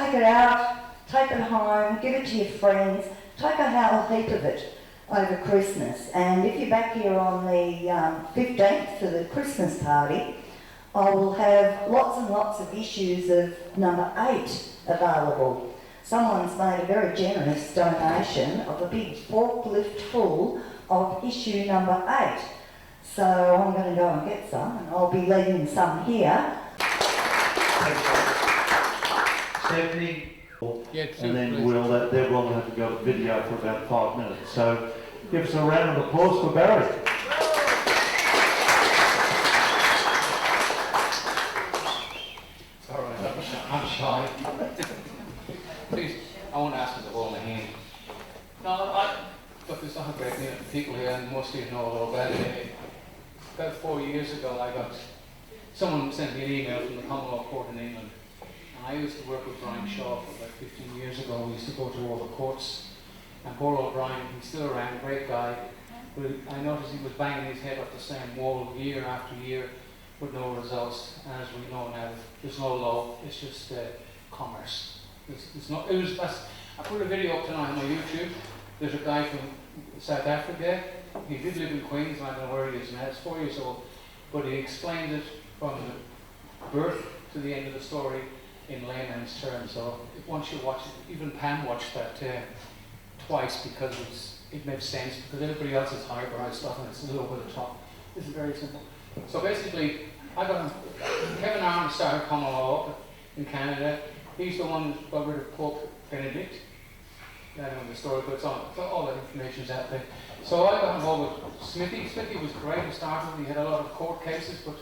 take it out, take it home, give it to your friends, take a whole heap of it over Christmas. And if you're back here on the 15th for the Christmas party, I will have lots and lots of issues of number 8 available. Someone's made a very generous donation of a big forklift full of issue number 8. So I'm going to go and get some, and I'll be leaving some here. Stephanie, Yeah, and then they're going to have to go to video for about 5 minutes. So give us a round of applause for Barry. All right, I'm shy. Please, I won't ask you to hold my hand. No, look, there's not a great many people here, and most of you know all about it. About 4 years ago, someone sent me an email from the Common Law Court in England. And I used to work with Brian Shaw for about 15 years ago. We used to go to all the courts. And poor old Brian, he's still around, great guy. But I noticed he was banging his head up the same wall year after year with no results. And as we know now, there's no law, it's just commerce. I put a video up tonight on my YouTube. There's a guy from South Africa. He did live in Queens, and I don't know where he is now. He's 4 years old. But he explained it from the birth to the end of the story in layman's terms. So once you watch it, even Pam watched that twice because it made sense, because everybody else is highbrow stuff and it's a little over the top. This is very simple. So basically, Kevin Arm started common law in Canada. He's the one that got rid of Pope Benedict. I don't know the story, but all that information's out there. So I got involved with Smithy. Smithy was great to start with. He had a lot of court cases, but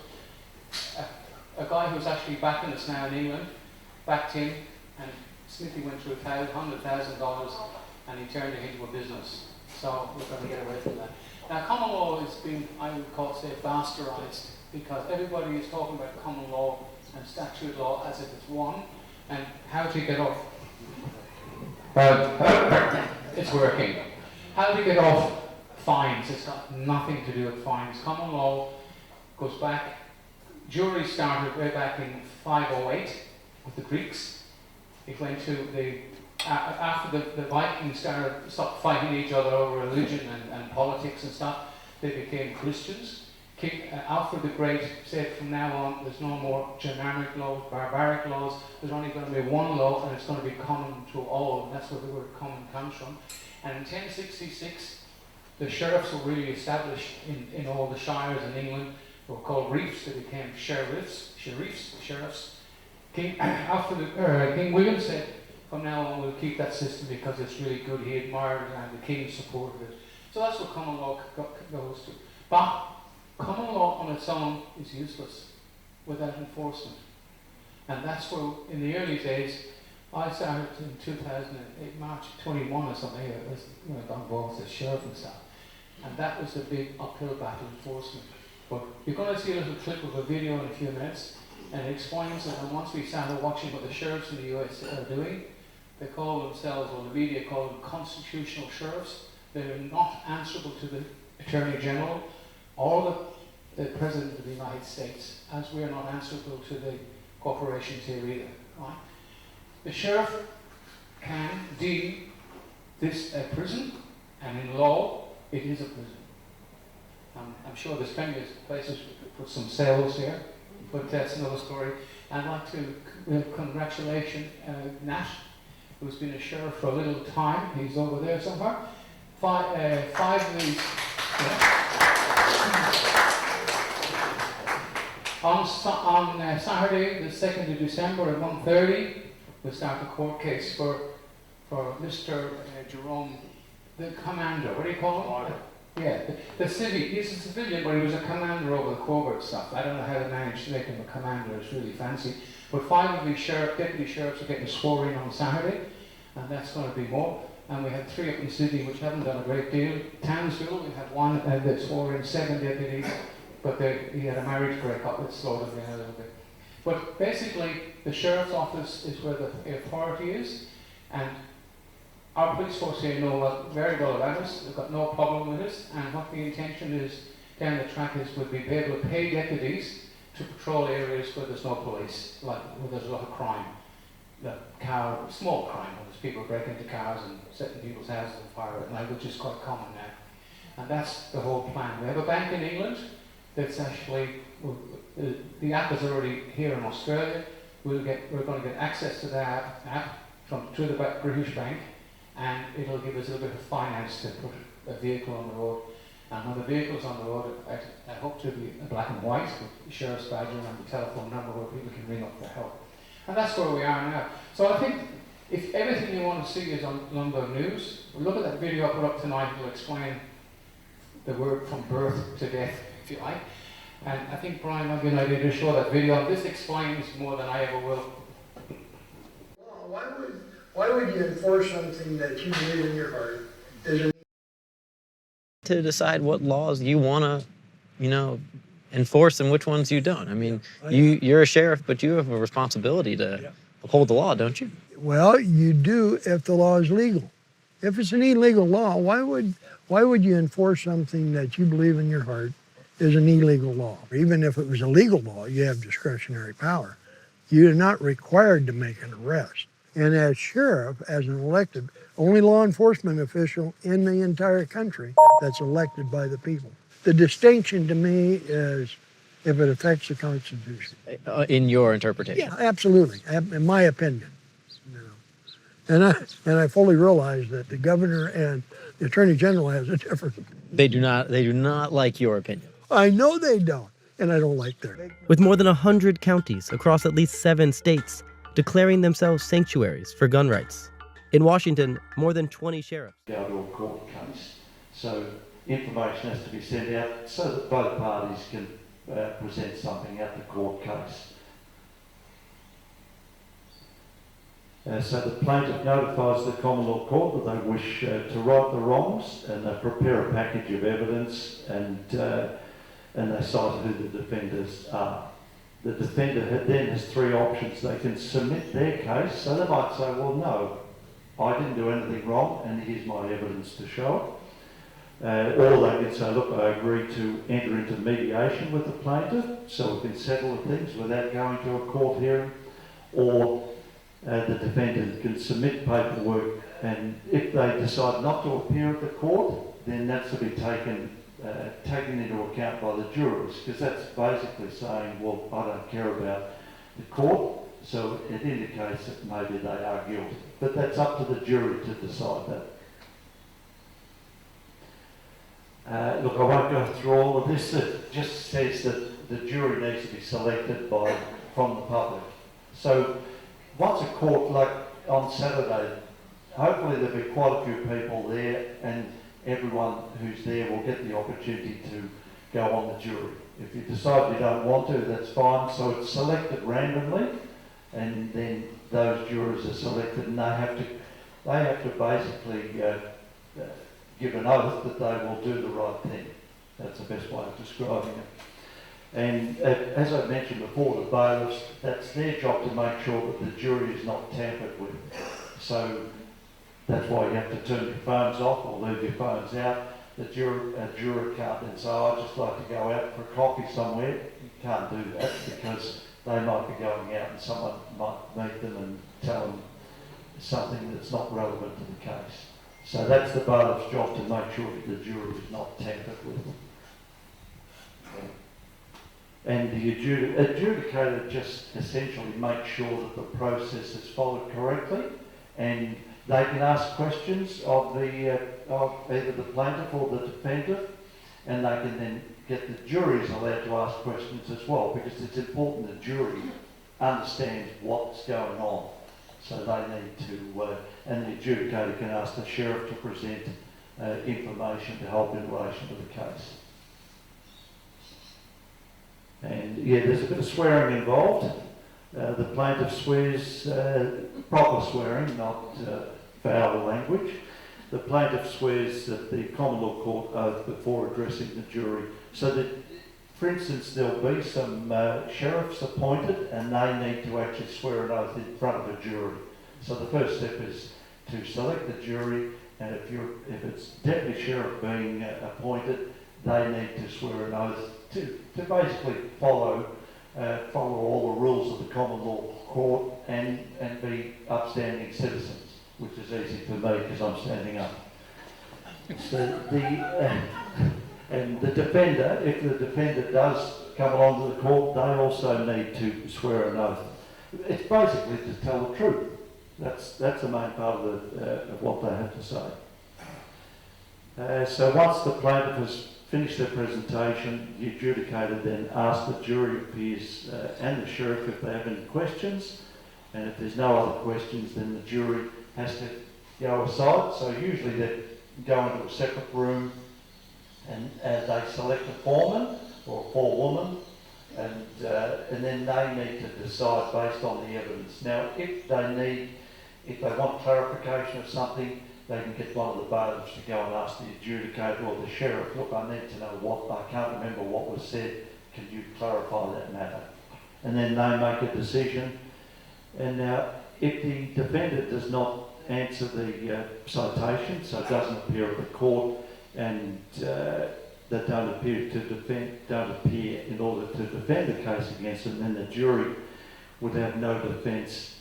a guy who's actually backing us now in England backed him, and Smithy went through $100,000 and he turned it into a business. So we're going to get away from that. Now, common law has been, I would call it, say, bastardized, because everybody is talking about common law and statute law as if it's one, and how to get off. It's working. How to get off fines. It's got nothing to do with fines. Common law goes back. Juries started way back in 508 with the Greeks. It went to after the Vikings stopped fighting each other over religion and politics and stuff, they became Christians. Alfred the Great said from now on there's no more Germanic laws, barbaric laws, there's only going to be one law and it's going to be common to all. That's where the word common comes from. And in 1066 the sheriffs were really established in all the shires in England. They were called reefs, they became sheriffs. King William said from now on we'll keep that system because it's really good. He admired it and the king supported it. So that's what common law goes to. But common law on its own is useless without enforcement. And that's where, in the early days, I started in 2008, March 21 or something, I got involved as sheriff and stuff. And that was the big uphill battle, enforcement. But you're going to see a little clip of a video in a few minutes, and it explains that once we started watching what the sheriffs in the US are doing, they call themselves, or the media call them, constitutional sheriffs. They're not answerable to the Attorney General or the President of the United States, as we are not answerable to the corporations here either. Right? The sheriff can deem this a prison, and in law, it is a prison. I'm sure there's plenty of places to put some cells here, but that's another story. I'd like to congratulate Nat, who's been a sheriff for a little time. He's over there somewhere. Five of these. On Saturday, the 2nd of December at 1:30, we'll start the court case for Mr. Jerome, the commander. What do you call him? Yeah, the civvy. He's a civilian, but he was a commander over the covert stuff. I don't know how they managed to make him a commander. It's really fancy. But 5 of the deputy sheriffs are getting sworn in on Saturday, and that's going to be more. And we have 3 up in Sydney which haven't done a great deal. Townsville, we have 1 that swore in 7 deputies, but he had a marriage breakup that slowed him down a little bit. But basically, the sheriff's office is where the authority is, and our police force here know very well about us. They've got no problem with us, and what the intention is down the track is we'll be able to pay deputies to patrol areas where there's no police, like where there's a lot of crime. small crime, there's people breaking into cars and setting people's houses on fire at night, which is quite common now. And that's the whole plan. We have a bank in England that's actually, the app is already here in Australia. We're going to get access to that app through the British Bank, and it'll give us a little bit of finance to put a vehicle on the road. And when the vehicle's on the road, I hope to be black and white with the sheriff's badge and the telephone number where people can ring up for help. And that's where we are now. So I think if everything you want to see is on London News, look at that video I put up tonight. It'll explain the word from birth to death, if you like. And I think Brian might be an idea to show that video. This explains more than I ever will. Why would you enforce something that you believe in your heart? To decide what laws you want to, enforce and which ones you don't. I mean, you're a sheriff, but you have a responsibility to uphold the law, don't you? Well, you do if the law is legal. If it's an illegal law, why would you enforce something that you believe in your heart is an illegal law? Even if it was a legal law, you have discretionary power. You're not required to make an arrest. And as sheriff, as an elected, only law enforcement official in the entire country that's elected by the people. The distinction to me is if it affects the Constitution. In your interpretation? Yeah, absolutely, in my opinion. And I fully realize that the governor and the attorney general has a different opinion. They do not like your opinion. I know they don't, and I don't like theirs. With more than 100 counties across at least 7 states declaring themselves sanctuaries for gun rights. In Washington, more than 20 sheriffs. Go to a court case. So information has to be sent out so that both parties can present something at the court case. So the plaintiff notifies the common law court that they wish to right the wrongs, and they prepare a package of evidence, and they cite who the defenders are. The defender then has 3 options. They can submit their case, so they might say, well, no, I didn't do anything wrong, and here's my evidence to show it. Or they can say, look, I agree to enter into mediation with the plaintiff, so we can settle the things without going to a court hearing. Or the defendant can submit paperwork, and if they decide not to appear at the court, then that's to be taken into account by the juries, because that's basically saying, well, I don't care about the court, so it indicates that maybe they are guilty. But that's up to the jury to decide that. Look, I won't go through all of this. It just says that the jury needs to be selected from the public. So once a court, like on Saturday, hopefully there'll be quite a few people there, and everyone who's there will get the opportunity to go on the jury. If you decide you don't want to, that's fine. So it's selected randomly, and then those jurors are selected, and they have to basically give an oath that they will do the right thing. That's the best way of describing it. And as I mentioned before, the bailiffs, that's their job to make sure that the jury is not tampered with. So that's why you have to turn your phones off or leave your phones out. A juror can't then say, oh, I'd just like to go out for a coffee somewhere. You can't do that, because they might be going out and someone might meet them and tell them something that's not relevant to the case. So that's the bailiff's job, to make sure that the jury is not tampered with. And the adjudicator just essentially makes sure that the process is followed correctly, and they can ask questions of either the plaintiff or the defendant, and they can then get the juries allowed to ask questions as well, because it's important the jury understands what's going on. So they need to, and the adjudicator can ask the sheriff to present information to help in relation to the case. And yeah, there's a bit of swearing involved. The plaintiff swears proper swearing, not foul language. The plaintiff swears that the common law court oath before addressing the jury. So that, for instance, there'll be some sheriffs appointed, and they need to actually swear an oath in front of a jury. So the first step is to select the jury, and if it's deputy sheriff being appointed, they need to swear an oath to basically follow follow all the rules of the common law court and be upstanding citizens, which is easy for me because I'm standing up. So and the defender, if the defender does come along to the court, they also need to swear an oath. It's basically to tell the truth. That's the main part of what they have to say. So once the plaintiff has finished their presentation, the adjudicator then asks the jury of peers and the sheriff if they have any questions, and if there's no other questions, then the jury has to go aside. So usually they go into a separate room and they select a foreman or a forewoman, and then they need to decide based on the evidence. Now, if they want clarification of something, they can get one of the bailiffs to go and ask the adjudicator or the sheriff, look, I need to know I can't remember what was said, can you clarify that matter? And then they make a decision. And now, if the defendant does not answer the citation, so it doesn't appear at the court, and they don't appear in order to defend the case against them, then the jury would have no defence.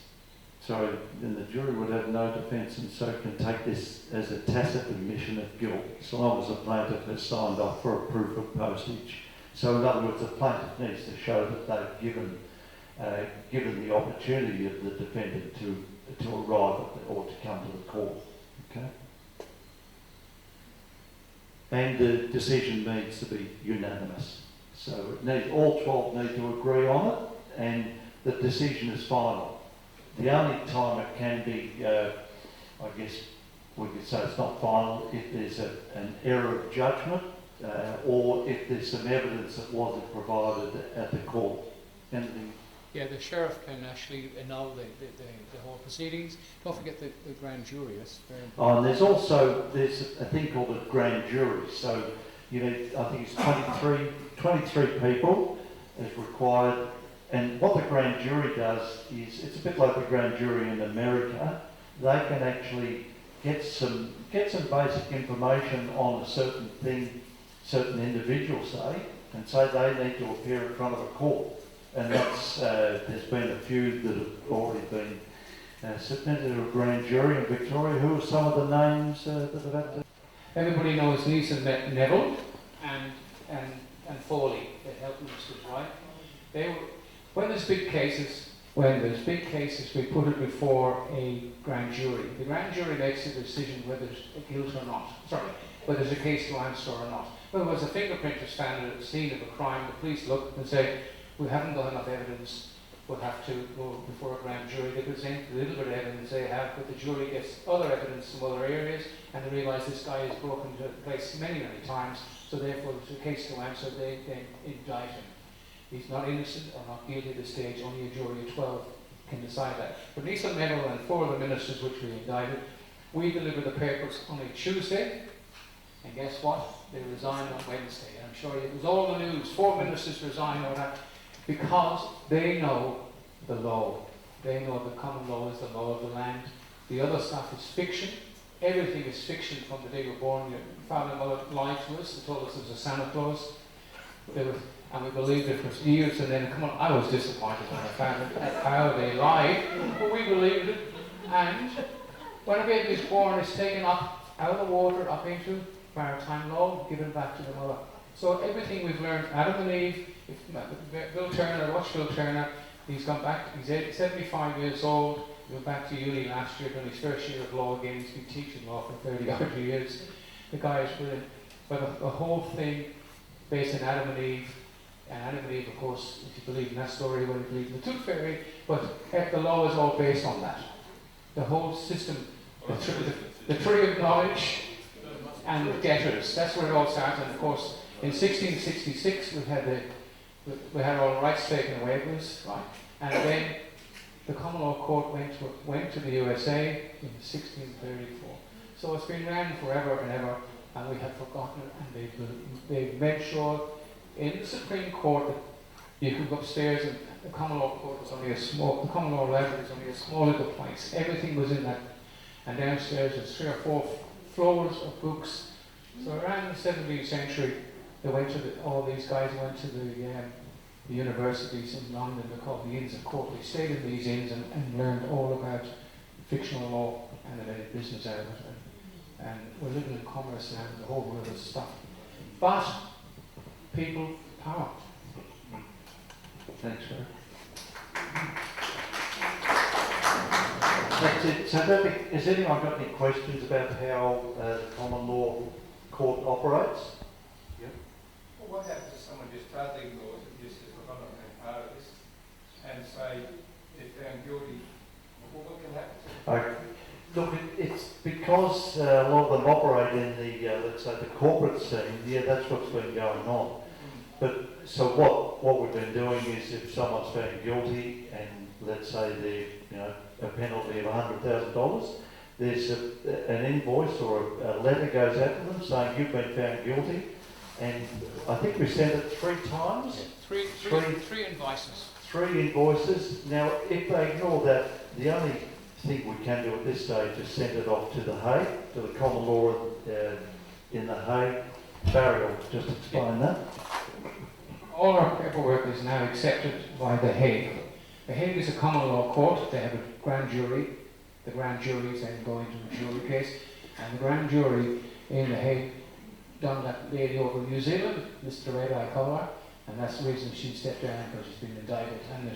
So then the jury would have no defence, and so can take this as a tacit admission of guilt, so long as the plaintiff has signed off for a proof of postage. So in other words, the plaintiff needs to show that they've given the opportunity of the defendant to arrive or to come to the court. Okay. And the decision needs to be unanimous. So all 12 need to agree on it, and the decision is final. The only time it can be, I guess we could say it's not final, if there's an error of judgment or if there's some evidence that wasn't provided at the court. Yeah, the sheriff can actually annul the whole proceedings. Don't forget the grand jury. That's very important. And there's a thing called a grand jury. So you need, I think it's 23 people is required. And what the grand jury does is, it's a bit like the grand jury in America. They can actually get some basic information on a certain thing, certain individual say, and say they need to appear in front of a court. And that's there's been a few that have already been submitted to a grand jury in Victoria. Who are some of the names that have had to? Everybody knows Neeson Neville and Foley, the health ministers, right? When there's big cases, we put it before a grand jury. The grand jury makes a decision whether there's a guilt or not. Sorry, whether there's a case to answer or not. In other words, a fingerprint is found at the scene of a crime. The police look and say, we haven't got enough evidence. We'll have to go before a grand jury. They present the little bit of evidence they have, but the jury gets other evidence from other areas, and they realise this guy has broken into place many, many times. So therefore, there's a case to answer. They indict him. He's not innocent or not guilty at this stage. Only a jury of 12 can decide that. But Neeson Neville and 4 of the ministers which we indicted, we delivered the papers on a Tuesday, and guess what? They resigned on Wednesday. I'm sure it was all the news. 4 ministers resigned on that because they know the law. They know the common law is the law of the land. The other stuff is fiction. Everything is fiction from the day we were born. Your father and mother lied to us. They told us there was a Santa Claus. And we believed it for years, and then, come on, I was disappointed when I found how they lied, but we believed it. And when a baby is born, it's taken up out of the water, up into maritime law, given back to the mother. So everything we've learned, Adam and Eve, Bill Turner, watch Bill Turner, he's gone back, he's 75 years old, he went back to uni last year, done his first year of law again, he's been teaching law for 30 odd years. The guy is brilliant. But the whole thing based on Adam and Eve, and Adam and Eve, of course, if you believe in that story, you wouldn't believe in the Tooth Fairy, but the law is all based on that. The whole system, the tree of knowledge and the debtors, that's where it all starts. And of course, in 1666, we had all rights taken away from us, right? And then the common law court went to the USA in 1634. So it's been around forever and ever, and we have forgotten it, and they've made sure in the Supreme Court that you could go upstairs, and the common law court was only the common law library was only a small little place. Everything was in that, and downstairs there's 3 or 4 floors of books. So around the 17th century, all these guys went to the the universities in London. They're called the Inns of Court. They stayed in these inns and learned all about fictional law, and they made a business out of it. And we're living in commerce now, the whole world is stuff. But people, power. Thanks, sir. That's it. So has anyone got any questions about how the common law court operates? Well, what happens if someone just totally ignores it and just says, look, I'm not being part of this, and say they're found guilty? Well, what can happen to them? Look, it's because a lot of them operate in the, let's say, the corporate scene. Yeah, that's what's been going on. But so what we've been doing is, if someone's found guilty and let's say a penalty of $100,000, there's an invoice or a letter goes out to them saying you've been found guilty, and I think we sent it 3 times. Three invoices. 3 invoices. Now, if they ignore that, the only thing we can do at this stage is send it off to The Hague, to the common law in The Hague. Barry will just explain that. All our paperwork is now accepted by The Hague. The Hague is a common law court. They have a grand jury. The grand juries then go into a jury case, and the grand jury in The Hague done that lady over in New Zealand, Mr. Red, I call her, and that's the reason she stepped down, because she's been indicted. And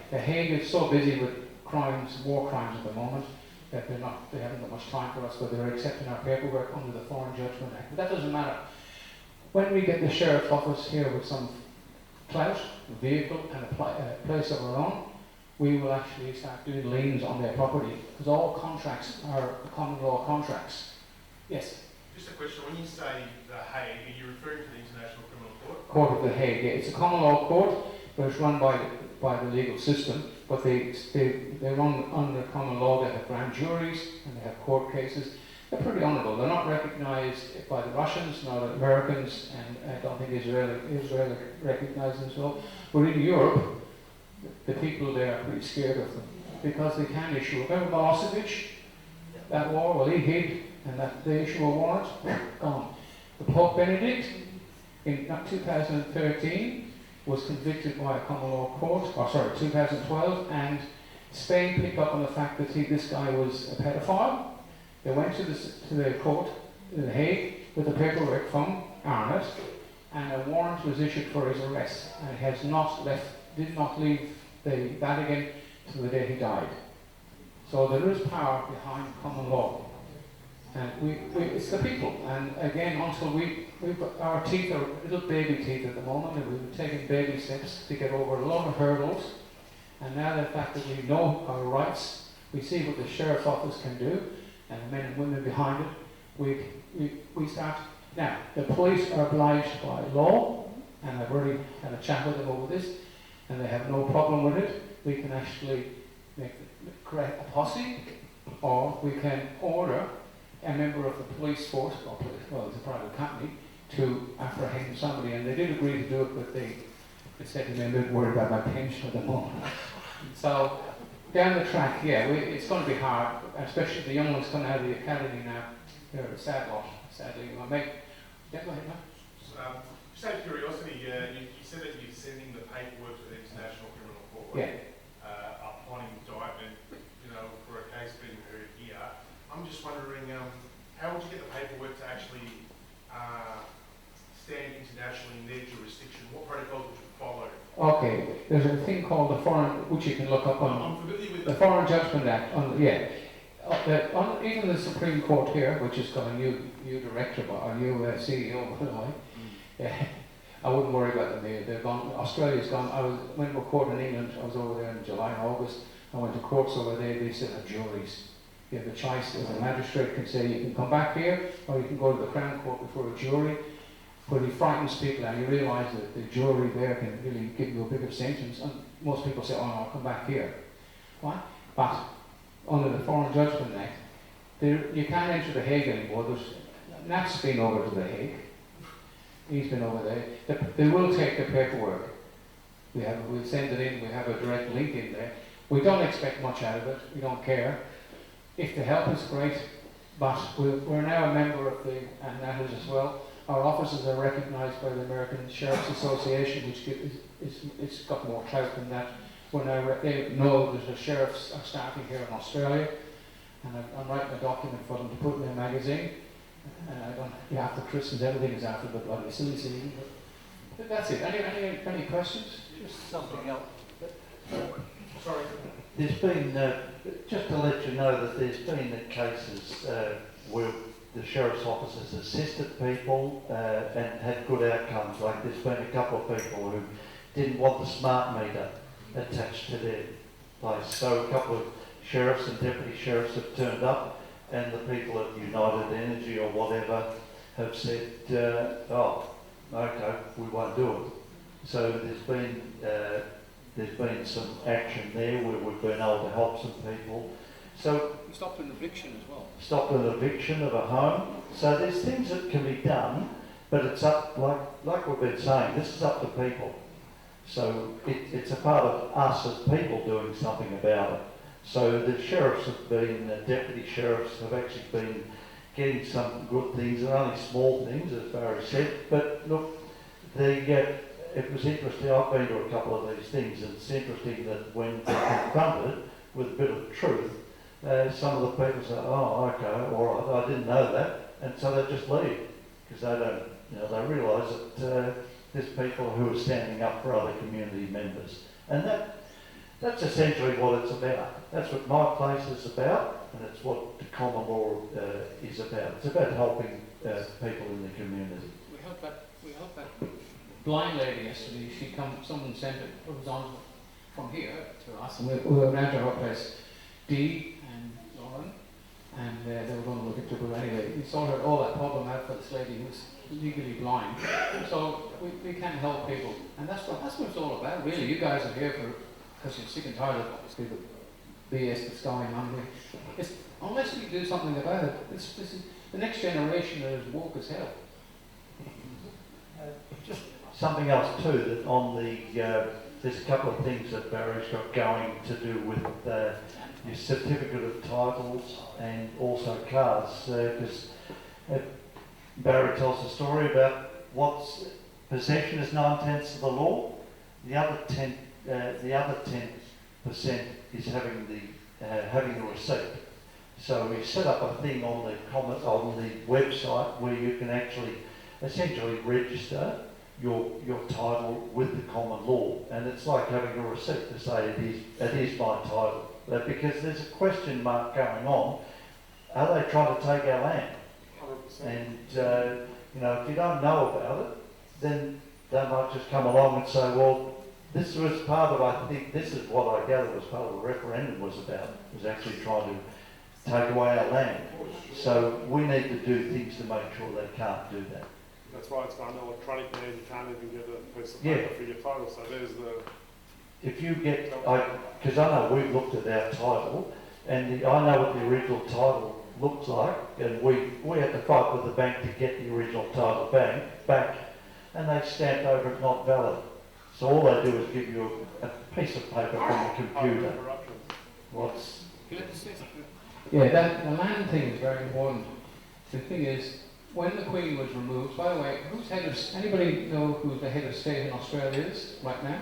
The Hague is so busy with crimes, war crimes at the moment, that they haven't got much time for us, but they're accepting our paperwork under the Foreign Judgment Act. But that doesn't matter. When we get the sheriff's office here with some clout, a vehicle, and a place of our own, we will actually start doing liens on their property, because all contracts are common law contracts. Yes? Just a question, when you say The Hague, are you referring to the International Criminal Court? Court of The Hague, yeah. It's a common law court, but it's run by the legal system, but they run under common law. They have grand juries, and they have court cases. They're pretty honourable. They're not recognised by the Russians, nor the Americans, and I don't think Israel recognises them as well. But in Europe, the people there are pretty scared of them, because they can issue. Remember Milosevic? That war? Well, he hid, and they issue a warrant, gone. The Pope Benedict, in 2013, was convicted by a common law court, 2012, and Spain picked up on the fact that this guy was a pedophile. They went to the court in The Hague with the paperwork from Arnott, and a warrant was issued for his arrest, and did not leave the Vatican till the day he died. So there is power behind common law, and it's the people. And again, until our teeth are little baby teeth at the moment, and we've been taking baby steps to get over a lot of hurdles. And now the fact that we know our rights, we see what the sheriff's office can do, and the men and women behind it, we start. Now, the police are obliged by law, and I've already had a chat with them over this, and they have no problem with it. We can actually create a posse, or we can order a member of the police force, it's a private company, to apprehend somebody, and they did agree to do it, but they said to me, I'm a bit worried about my pension at the moment. So, down the track, yeah, it's going to be hard, especially the young ones coming out of the academy now. They're a sad lot, sadly. Go ahead, Matt. Just out of curiosity, you said that you're sending the paperwork to the International Criminal Court. Yeah. Upon indictment, for a case being heard here. I'm just wondering, how would you get the paperwork to actually stand internationally in their jurisdiction? What protocols would you follow? Okay, there's a thing called the Foreign, which you can look up on. I'm familiar with the Foreign Judgment Act. Even the Supreme Court here, which has got a new director, a new CEO, by the way. Yeah, I wouldn't worry about them here. They're gone. Australia's gone. I went to a court in England. I was over there in July and August. I went to courts over there. They still have juries. You have a choice. As a magistrate can say you can come back here, or you can go to the Crown Court before a jury. But it frightens people, and you realise that the jury there can really give you a bigger sentence. And most people say, "Oh, no, I'll come back here." Why? But under the Foreign Judgment Act, you can't enter The Hague anymore. Nat's been over to The Hague. He's been over there. They will take the paperwork. We'll send it in. We have a direct link in there. We don't expect much out of it. We don't care. If the help is great, but we're now a member of the, and that is as well, our officers are recognised by the American Sheriff's Association, which it's got more clout than that. When they know there's a sheriff's starting here in Australia, and I'm writing a document for them to put in their magazine. And I don't, after Christmas, everything is after the bloody silly season. But that's it. Any questions? Just something else. Sorry. There's been, just to let you know that there's been cases where the sheriff's officers assisted people and had good outcomes. Like there's been a couple of people who didn't want the smart meter attached to their place. So a couple of sheriffs and deputy sheriffs have turned up, and the people at United Energy or whatever have said, oh, okay, we won't do it. So there's been some action there where we've been able to help some people. So We stopped an eviction as well. stop an eviction of a home. So there's things that can be done, but it's up, like we've been saying, this is up to people. So it's a part of us as people doing something about it. So the sheriffs have been, deputy sheriffs have actually been getting some good things. They're only small things, as Barry said, but look, it was interesting. I've been to a couple of these things, and it's interesting that when they're confronted with a bit of truth, some of the people say, oh, okay, all right, I didn't know that, and so they just leave, because they don't, they realise that there's people who are standing up for other community members. And that's essentially what it's about. That's what my place is about, and it's what the common law is about. It's about helping people in the community. We helped that blind lady yesterday. Someone sent it was on from here to us, and we were around to her place, Dee and Lauren, and they were going to look into it. But anyway, we sorted all that problem out for this lady who was legally blind. So we can help people, and that's what it's all about, really. You guys are here because you're sick and tired of obviously the BS that's going on. Unless we do something about it, this is the next generation that is woke as hell. Just something else too, that on there's a couple of things that Barry's got going to do with your certificate of titles and also cars, because Barry tells a story about what's possession is 9/10 of the law. The other 10% is having the receipt. So we set up a thing on the website where you can actually essentially register your title with the common law, and it's like having a receipt to say it is my title. But because there's a question mark going on, are they trying to take our land? 100%. And if you don't know about it, then they might just come along and say, well, this was part of, I think this is what I gather was part of the referendum was about, was actually trying to take away our land. So we need to do things to make sure they can't do that. That's why it's gone electronic now. You can't even get a piece of paper for your title. So there's the. If you get, because I know we've looked at our title, and I know what the original title looks like, and we had to fight with the bank to get the original title back, and they stamped over it not valid. So all they do is give you a piece of paper from the computer. Yeah, the land thing is very important. The thing is, when the Queen was removed, by the way, anybody know who the head of state in Australia is right now?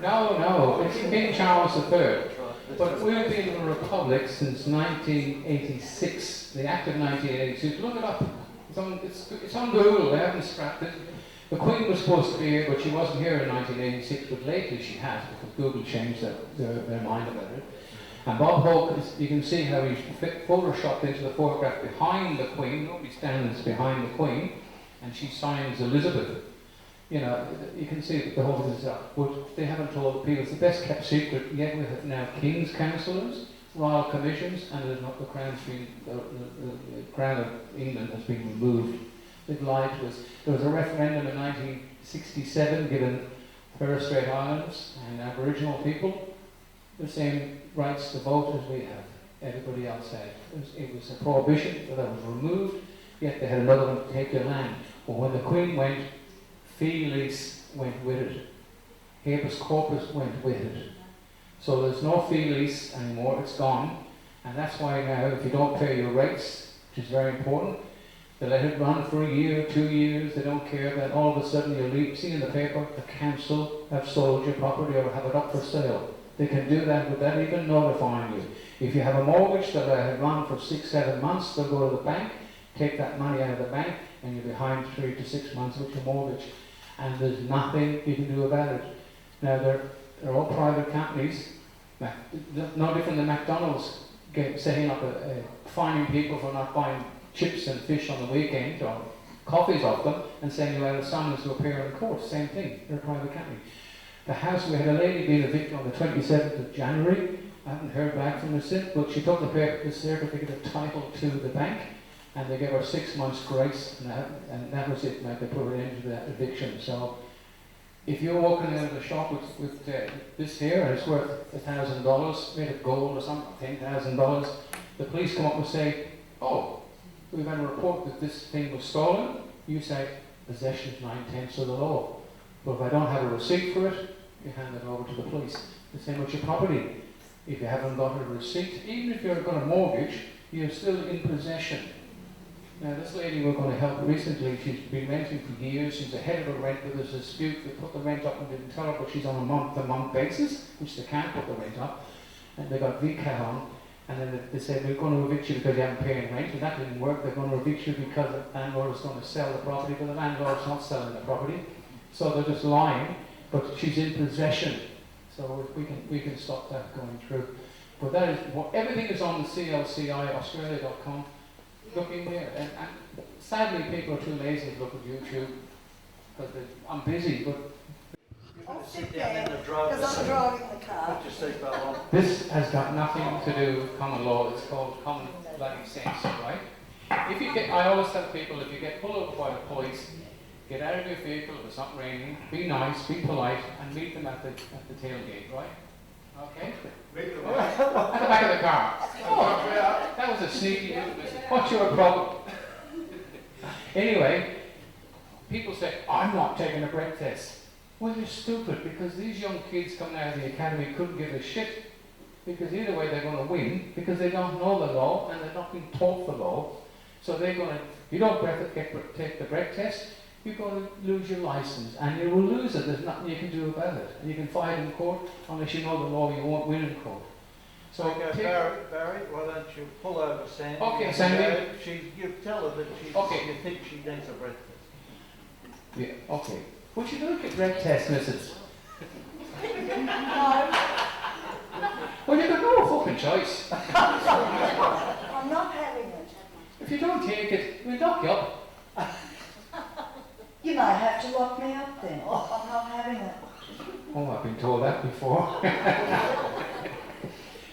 No, it's King Charles III. But we've been a republic since 1986, the Act of 1986. Look it up. It's on Google, they haven't scrapped it. The Queen was supposed to be here, but she wasn't here in 1986, but lately she has, because Google changed their mind about it. And Bob Hawke, you can see how he's photoshopped into the photograph behind the Queen. Nobody stands behind the Queen, and she signs Elizabeth. You can see that the whole thing is up. But they haven't told the people. It's the best kept secret. Yet we have now King's Councillors, Royal Commissions, and there's not the Crown of England has been removed. They've lied to us. There was a referendum in 1967 given Torres Strait Islanders and Aboriginal people the same rights to vote as we have. Everybody else had. It was a prohibition, but that was removed, yet they had another one to take their land. But when the Queen went, Felis went with it. Habeas corpus went with it. So there's no Felis anymore, it's gone. And that's why now, if you don't pay your rates, which is very important, They let it run for a year, 2 years, they don't care, then all of a sudden you see in the paper, the council have sold your property or have it up for sale. They can do that without even notifying you. If you have a mortgage that had run for 6, 7 months, they'll go to the bank, take that money out of the bank, and you're behind 3 to 6 months with your mortgage. And there's nothing you can do about it. Now, they're all private companies, no different than McDonald's setting up fining people for not buying chips and fish on the weekend or coffees off them and saying you have a summons to appear in court. Same thing, they're a private company. The house, we had a lady being evicted on the 27th of January. I haven't heard back from her since, but she took the certificate of title to the bank and they gave her 6 months grace, and that was it. Now they put her into that eviction. So if you're walking out of the shop with this here and it's worth $1,000 made of gold or something, $10,000, the police come up and say, oh, we've had a report that this thing was stolen. You say possession is 9/10 of the law. But if I don't have a receipt for it, you hand it over to the police. The same with your property. If you haven't got a receipt, even if you've got a mortgage, you're still in possession. Now this lady we're going to help recently, she's been renting for years, she's ahead of her rent, but there's a dispute, they put the rent up and didn't tell her, but she's on a month-to-month basis, which they can't put the rent up, and they got VCAT on, and then they said, we're going to evict you because you haven't paid rent, and that didn't work. They're going to evict you because the landlord is going to sell the property, but the landlord's not selling the property, so they're just lying, but she's in possession, so we can stop that going through. But that is, everything is on the CLCI, Australia.com. Look in there, and sadly people are too lazy to look at YouTube because I'm busy. But I'll sit there because I'm driving the car. This has got nothing to do with common law. It's called common bloody sense, right? If you get, I always tell people, if you get pulled over by the police, get out of your vehicle if it's not raining. Be nice, be polite, and meet them at the tailgate, right? Okay? At the back of the car. Oh, that was a sneaky move. What's your problem? Anyway, people say, I'm not taking a breath test. Well, you're stupid, because these young kids coming out of the academy couldn't give a shit, because either way they're going to win, because they don't know the law and they're not being taught the law. So they're going to, you don't take the breath test, you're going to lose your license, and you will lose it. There's nothing you can do about it. You can fight in court, unless you know the law, you won't win in court. So okay, Barry, why don't you pull over Sandy? Okay, Sandy. You tell her that you think she needs a breath test. Yeah, okay. Would you look at breath test, Mrs.? No, Well, you've got no fucking choice. I'm not having it. If you don't take it, we'll lock you up. You may have to lock me up then. I'm not having it. Oh, I've been told that before.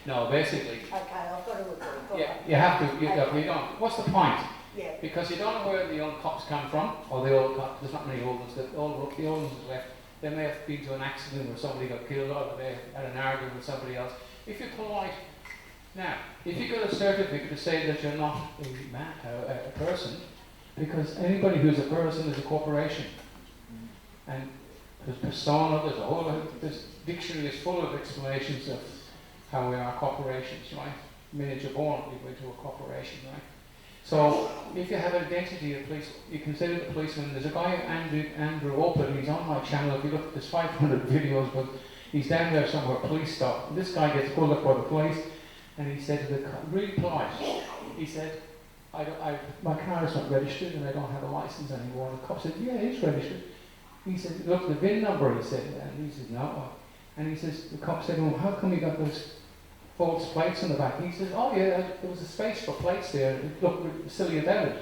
No, basically, Okay, I've got to agree. yeah, you have to, you don't. What's the point? Yeah. Because you don't know where the old cops come from, or the old cops, there's not many old ones, the old ones that left. They may have been to an accident where somebody got killed, or they had an argument with somebody else. If you're polite, now, if you got a certificate to say that you're not a person, because anybody who's a person is a corporation. And there's persona, there's a whole, this dictionary is full of explanations of how we are corporations, right? The minute you're born, you go into a corporation, right? So, if you have an identity of police, you consider the policeman. There's a guy, Andrew Open, he's on my channel. If you look, there's 500 videos, but he's down there somewhere, police stop. And this guy gets pulled up by the police, and he said to the cop, really polite, he said, my car is not registered and I don't have a license anymore. And the cop said, yeah, it's registered. He said, look, the VIN number, he said, and he said, no. And he says, the cop said, well, how come you got those false plates on the back? He says, oh yeah, there was a space for plates there. Look silly about it.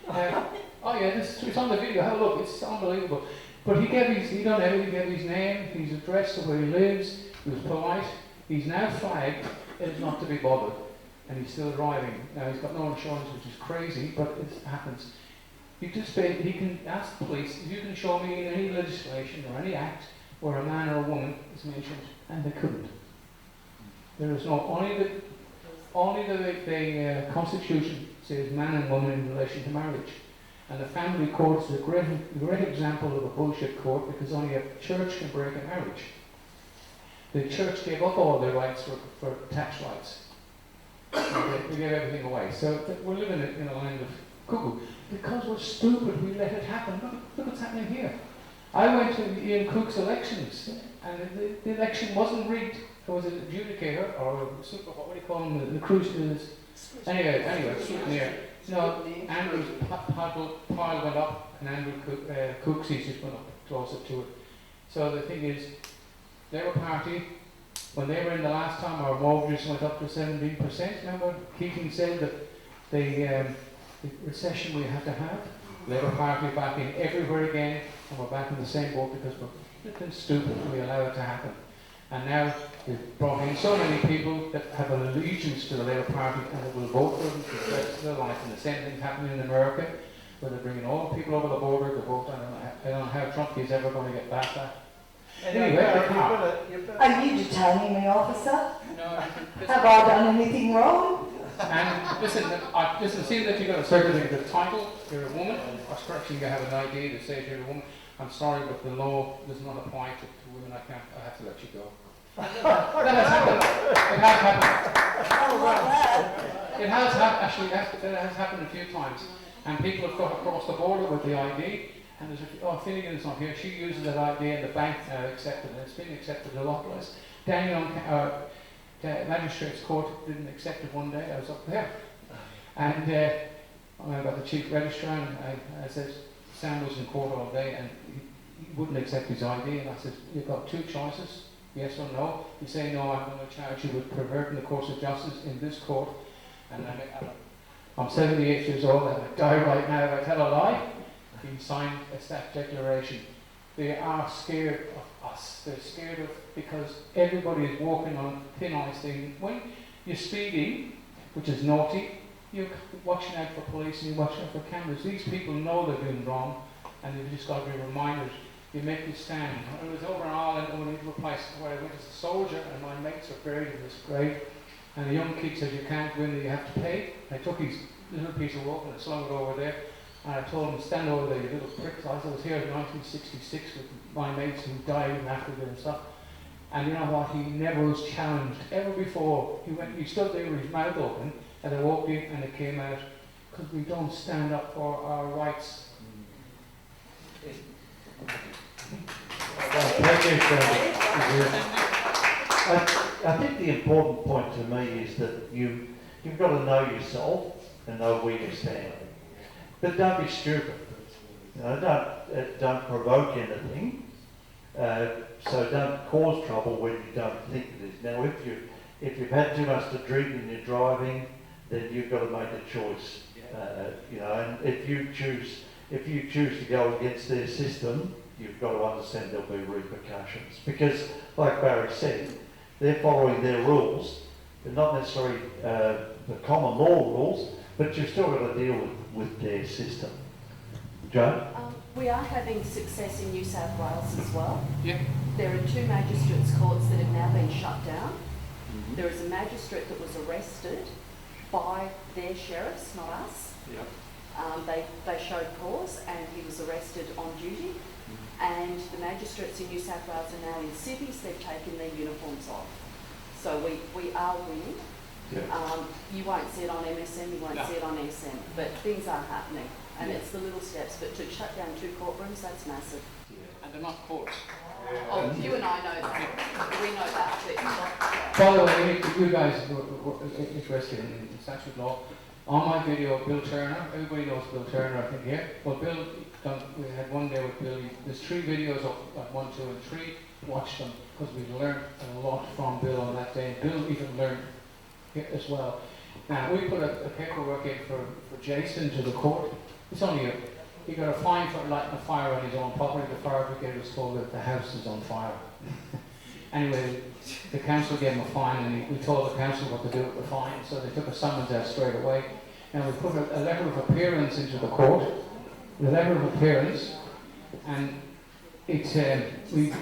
Oh yeah, it's on the video, have a look, it's unbelievable. But he gave his name, his address of where he lives, he was polite. He's now flagged, it's not to be bothered. And he's still driving. Now he's got no insurance, which is crazy, but it happens. He can ask the police, if you can show me any legislation or any act where a man or a woman is mentioned, and they couldn't. There is no, only the Constitution says man and woman in relation to marriage. And the family court is a great example of a bullshit court, because only a church can break a marriage. The church gave up all their rights for tax rights. We gave everything away. So we're living in a land of cuckoo. because we're stupid, we let it happen. Look what's happening here. I went to Ian Cook's elections, and the election wasn't rigged. There was an adjudicator, or a super, what do you call them, the crucibles. Anyway, scrutineer. No, Andrew's pile went up, and Andrew Cook's just went up closer to it. So the thing is, Labour Party, when they were in the last time, our mortgages went up to 17%. Remember, Keating said that the recession we have to have. Labour Party back in everywhere again, and we're back in the same boat because we're flipping stupid. We allow it to happen. And now they've brought in so many people that have an allegiance to the Labour Party and that will vote for them for the rest of their life. And the same thing's happening in America, where they're bringing all the people over the border to vote. I don't know how Trump is ever going to get past that. Anyway, Are you detaining me, officer? No, Have I done anything wrong? and listen, see that you've got a certificate of title, you're a woman, or correction, you have an ID that says you're a woman. I'm sorry, but the law does not apply to women. I have to let you go. That has happened. It has happened. It has happened. Actually, it has happened a few times. And people have got across the border with the ID, and there's Finnegan's not here. She uses that ID, and the bank now accepted it. It's been accepted a lot less. Daniel, the magistrate's court didn't accept it one day. I was up there, and I got the chief registrar, and I said, Sam was in court all day, and he wouldn't accept his ID. And I said, you've got two choices, yes or no. You say no, I'm going to charge you with perverting the course of justice in this court. And I'm 78 years old, and I die right now if I tell a lie. He signed a staff declaration. They are scared of us. They're scared of, because everybody is walking on thin ice. When you're speeding, which is naughty, you're watching out for police and you're watching out for cameras. These people know they're doing wrong, and they've just got to be reminded. You make you stand. I was over in Ireland, I went into a place where I went as a soldier, and my mates were buried in this grave. And the young kid said, you can't win, you have to pay. I took his little piece of rope and I slung it over there. And I told him, stand over there, you little prick. I was here in 1966 with my mates who died in Africa and stuff. And you know what? He never was challenged ever before. He stood there with his mouth open, and I walked in and it came out, because we don't stand up for our rights. Thank you, I think the important point to me is that you've got to know yourself and know where you stand. But don't be stupid. You know, don't provoke anything. So don't cause trouble when you don't think it is. Now, if you've had too much to drink and you're driving, then you've got to make a choice. You know, and if you choose to go against their system, you've got to understand there'll be repercussions. Because, like Barry said, they're following their rules. They're not necessarily the common law rules, but you've still got to deal with their system. Joe? We are having success in New South Wales as well. Yeah. There are two magistrates' courts that have now been shut down. Mm-hmm. There is a magistrate that was arrested by their sheriffs, not us. Yep. They showed cause and he was arrested on duty. Mm-hmm. And the magistrates in New South Wales are now in cities. They've taken their uniforms off. So we are winning. Yeah. You won't see it on MSM, you won't see it on SM, but things are happening. And it's the little steps, but to shut down two courtrooms, that's massive. Yeah. And they're not courts. Oh, you and I know that. We know that. But by the way, you guys were interested in statute law. On my video of Bill Turner, everybody knows Bill Turner, I think, here. Well, Bill, we had one day with Bill. There's 3 videos of 1, 2, and 3. Watch them, because we learned a lot from Bill on that day. Bill even learned as well. Now, we put a paperwork in for Jason to the court. It's only he got a fine for lighting a fire on his own property. The fire brigade was told that the house is on fire. Anyway, the council gave him a fine, and we told the council what to do with the fine, so they took a summons out straight away. And we put a letter of appearance into the court, the letter of appearance, and we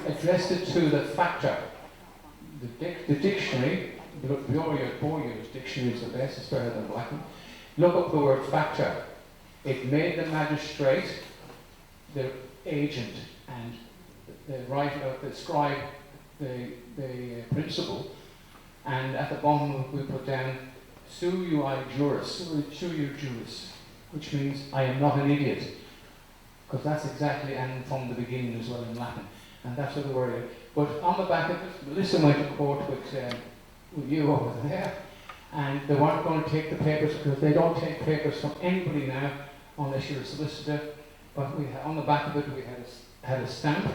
addressed it to the factor, the dictionary. Boyer's dictionary is the best, it's better than Blackman. Look up the word factor. It made the magistrate the agent and the writer, the scribe, the principal, and at the bottom we put down, sui juris, sui juris. which means I am not an idiot. Because that's exactly, and from the beginning as well in Latin. And that's what the word is. But on the back of it, Melissa went to court with you over there, and they weren't going to take the papers because they don't take papers from anybody now unless you're a solicitor. But on the back of it, we had a stamp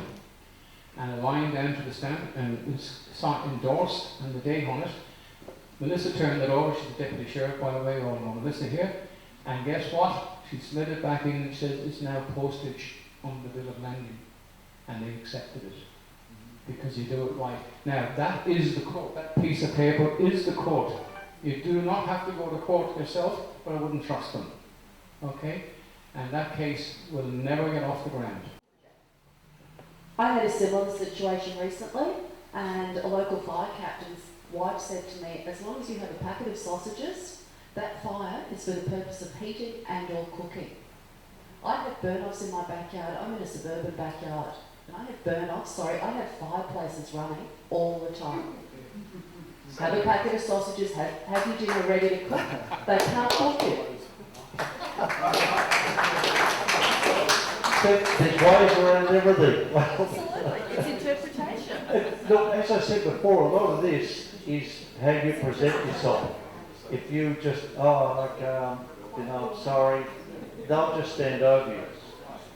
and a line down to the stamp, and it was endorsed and the date on it. Melissa turned it over. She's the deputy sheriff, by the way, or Melissa here. And guess what? She slid it back in and said it's now postage on the bill of lading, and they accepted it because you do it right. Now that is the court. That piece of paper is the court. You do not have to go to court yourself, but I wouldn't trust them. Okay? And that case will never get off the ground. I had a similar situation recently, and a local fire captain's wife said to me, as long as you have a packet of sausages, that fire is for the purpose of heating and or cooking. I have burn-offs in my backyard. I'm in a suburban backyard. And I have burn-offs, I have fireplaces running all the time. Have a packet of sausages, have your dinner ready to cook. They can't cook it. There's ways around everything. Absolutely, it's interpretation. Look, as I said before, a lot of this is how you present yourself. If you just, I'm sorry, they'll just stand over you.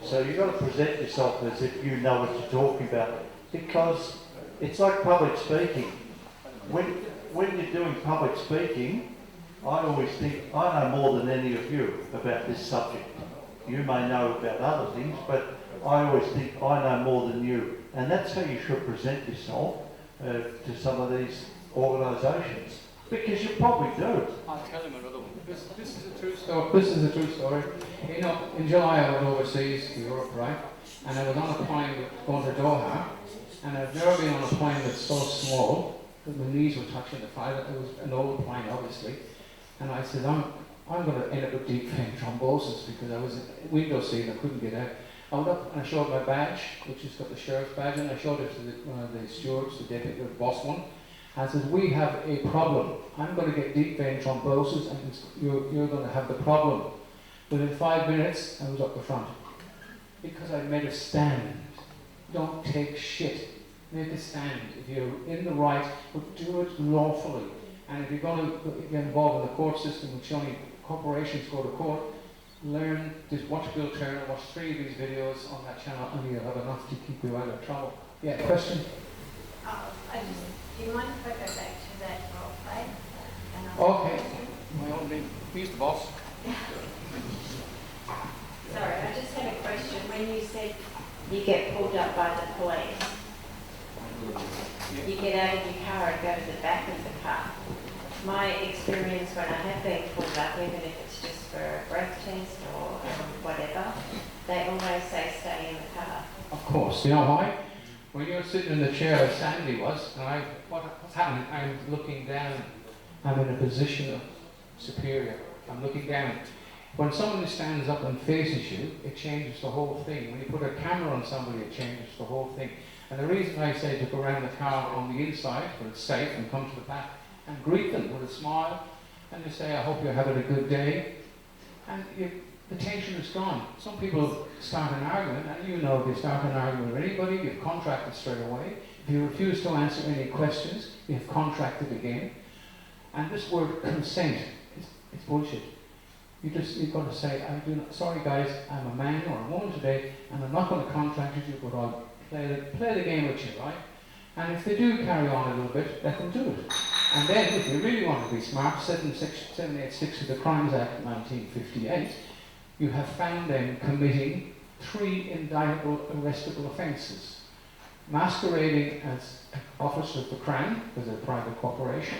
So you've got to present yourself as if you know what you're talking about, because it's like public speaking. When you're doing public speaking, I always think, I know more than any of you about this subject. You may know about other things, but I always think I know more than you. And that's how you should present yourself to some of these organisations, because you probably do. I'll tell him another one. This is a true story. This is a true story. You know, in July I went overseas to Europe, right? And I was on a plane going to Doha, and I've never been on a plane that's so small that my knees were touching the floor. It was an old plane, obviously. And I said, I'm going to end up with deep vein thrombosis because I was in a window seat and I couldn't get out. I went up and I showed my badge, which has got the sheriff's badge, and I showed it to one of the stewards, the deputy, the boss one. I said, we have a problem. I'm going to get deep vein thrombosis and you're going to have the problem. Within 5 minutes, I was up the front. Because I made a stand. Don't take shit. Make a stand. If you're in the right, but do it lawfully. And if you're going to get involved in the court system, which only corporations go to court, learn, just watch Bill Turner, watch 3 of these videos on that channel, and you'll have enough to keep you out of trouble. Yeah, question? Do you mind if I go back to that role play? Okay. My own name. He's the boss. Sorry, I just had a question. When you said you get pulled up by the police, you get out of your car and go to the back of the car. My experience when I have been pulled up, even if it's just for a breath test or whatever, they always say stay in the car. Of course. You know why? When you're sitting in the chair as Sandy was, and what's happening? I'm looking down. I'm in a position of superior. I'm looking down. When somebody stands up and faces you, it changes the whole thing. When you put a camera on somebody, it changes the whole thing. And the reason I say to go around the car on the inside, where it's safe, and come to the back and greet them with a smile, and you say, I hope you're having a good day. And the tension is gone. Some people start an argument, and you know if you start an argument with anybody, you've contracted straight away. If you refuse to answer any questions, you've contracted again. And this word consent, it's bullshit. You've got to say, sorry guys, I'm a man or a woman today, and I'm not going to contract with you, but I'll play the game with you, right? And if they do carry on a little bit, let them do it. And then, if you really want to be smart, 786 of the Crimes Act of 1958, you have found them committing 3 indictable, arrestable offences. Masquerading as officers of the Crown, because they're a private corporation.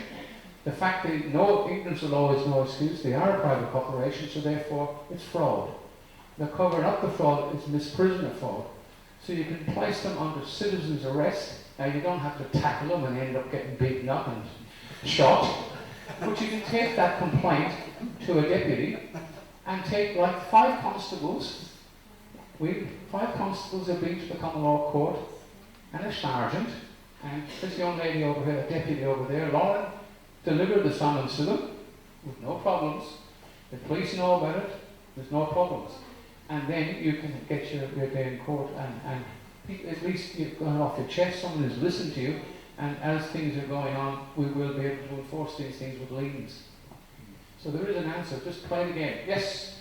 The fact that ignorance of law is no excuse, they are a private corporation, so therefore it's fraud. They're covering up the fraud, it's misprisoner fraud. So you can place them under citizen's arrest. Now you don't have to tackle them and end up getting beaten up and shot, but you can take that complaint to a deputy and take like 5 constables. 5 constables have been to the common law court and a sergeant, and this young lady over here, a deputy over there, Lauren, delivered the summons to them with no problems. The police know about it, There's no problems. And then you can get your day in court and at least you've gone off your chest, someone has listened to you, and as things are going on, we will be able to enforce these things with liens. So there is an answer, just play the game. Yes?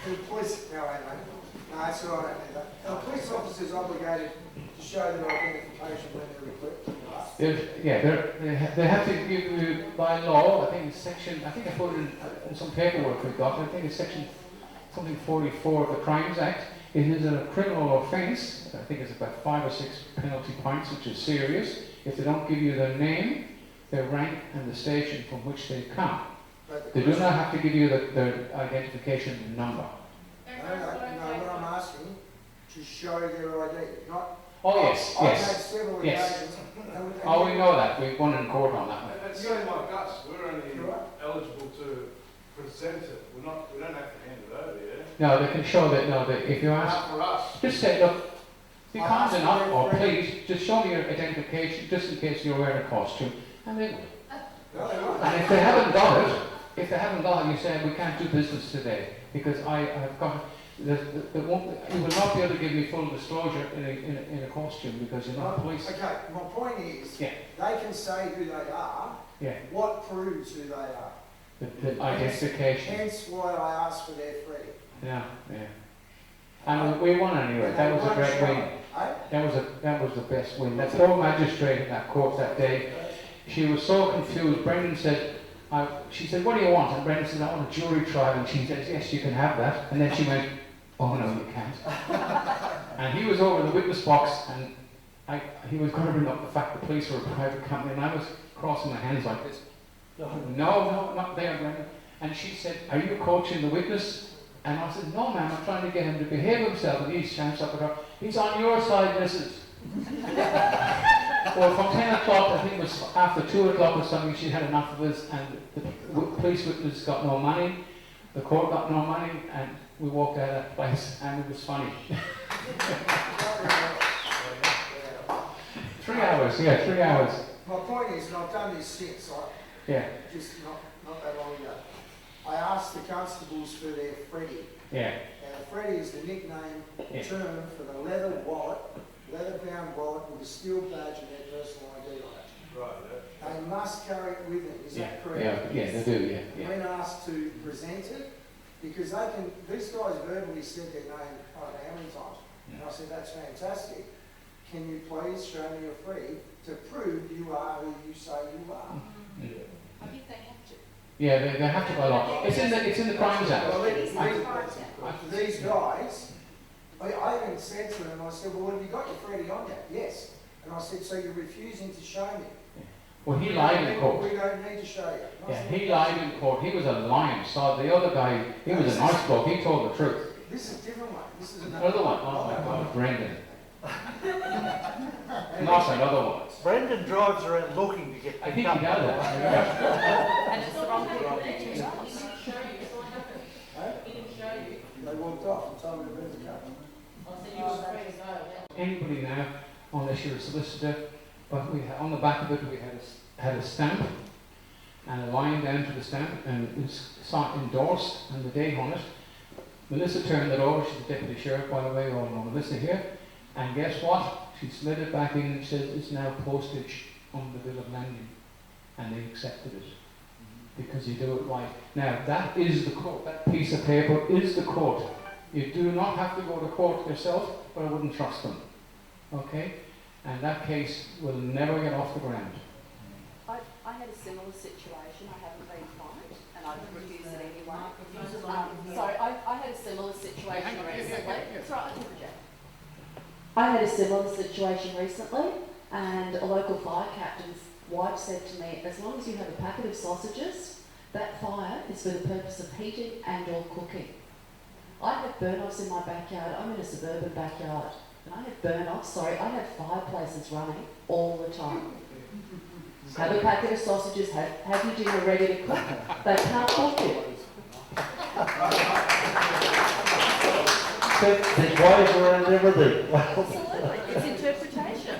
The police, no, I don't. No, that's all right, I don't need that. The police officer's obligated to show their identification when they're equipped. They have to give you, by law, I think it's section, I think I put it in some paperwork we've got, I think it's section something 44 of the Crimes Act. It is a criminal offence, I think it's about 5 or 6 penalty points, which is serious, if they don't give you their name, their rank and the station from which they come. They do not have to give you their identification number. No, what I'm asking, to show their ID, not... Oh yes, I've yes. had several occasions... Oh, we know that. We've won in court on that one. It's only like us. We're only eligible to present it. We don't have to hand it over, yeah? No, they can show that. No, that if you ask, Not for us. just say, look, be kind enough, or please, just show me your identification, just in case you're wearing a costume, and then. And if they haven't got it, you say we can't do business today because I have got. You will not be able to give me full disclosure in a costume because you're not police. Okay, my point is, they can say who they are. Yeah. What proves who they are? The identification. Hence why I asked for their freedom. Yeah. And we won anyway. That was a great win. That was the best win. That poor magistrate in that court that day, she was so confused. Brendan said, she said, what do you want? And Brendan said, I want a jury trial. And she said, yes, you can have that. And then she went, oh no, you can't. And he was over in the witness box and he was going to bring up the fact the police were a private company and I was crossing my hands like this. No, not there, Brendan. And she said, are you coaching the witness? And I said, no ma'am, I'm trying to get him to behave himself. And he shouts up at her, he's on your side, missus. Well, from 10 o'clock, I think it was after 2 o'clock or something, she had enough of us and the police witness got no money, the court got no money, and we walked out of that place and it was funny. 3 hours, 3 hours. My point is, and I've done this since, just not that long ago. I asked the constables for their Freddie. Yeah. Now, Freddie is the nickname term for the leather-bound wallet with a steel badge and their personal ID on it. Right. They must carry it with them. Is that correct? Yeah, they do. Yeah. When asked to present it, because these guys verbally said their name, I don't know how many times. And I said, that's fantastic. Can you please show me your free to prove you are who you say you are? I think they have to. Yeah, they have to by law. It's in the Crimes Act. Well, these guys, I even said to them, I said, well, have you got your Freddie on that? Yes. And I said, so you're refusing to show me? Well, he lied in court. We don't need to show you. Yeah, he lied in court. He was a lion. So the other guy, he was a nice bloke. He told the truth. This is a different one. This is another one. Oh my God, Brendan. Not another one. Brendan drives around looking to get. I think he does that. And it's the wrong people. They walked off and told me to bring the car. Anybody now, unless you're a solicitor, but on the back of it we had a stamp and a line down to the stamp and it was endorsed and the date on it. Melissa turned it over. She's the deputy sheriff, by the way. We all know Melissa here. And guess what? She slid it back in and says it's now postage on the bill of landing. And they accepted it. Because you do it right. Now, that is the court. That piece of paper is the court. You do not have to go to court yourself, but I wouldn't trust them. Okay? And that case will never get off the ground. I had a similar situation. I haven't been fined, and I refused it anyway. Sorry, I had a similar situation recently. That's right, I had a similar situation recently, and a local fire captain's wife said to me, as long as you have a packet of sausages, that fire is for the purpose of heating and or cooking. I have burn-offs in my backyard. I'm in a suburban backyard. And I have burn-offs, I have fireplaces running all the time. Have a packet of sausages, have your dinner ready to cook. They can't cook it. There's ways around everything. Absolutely, it's interpretation.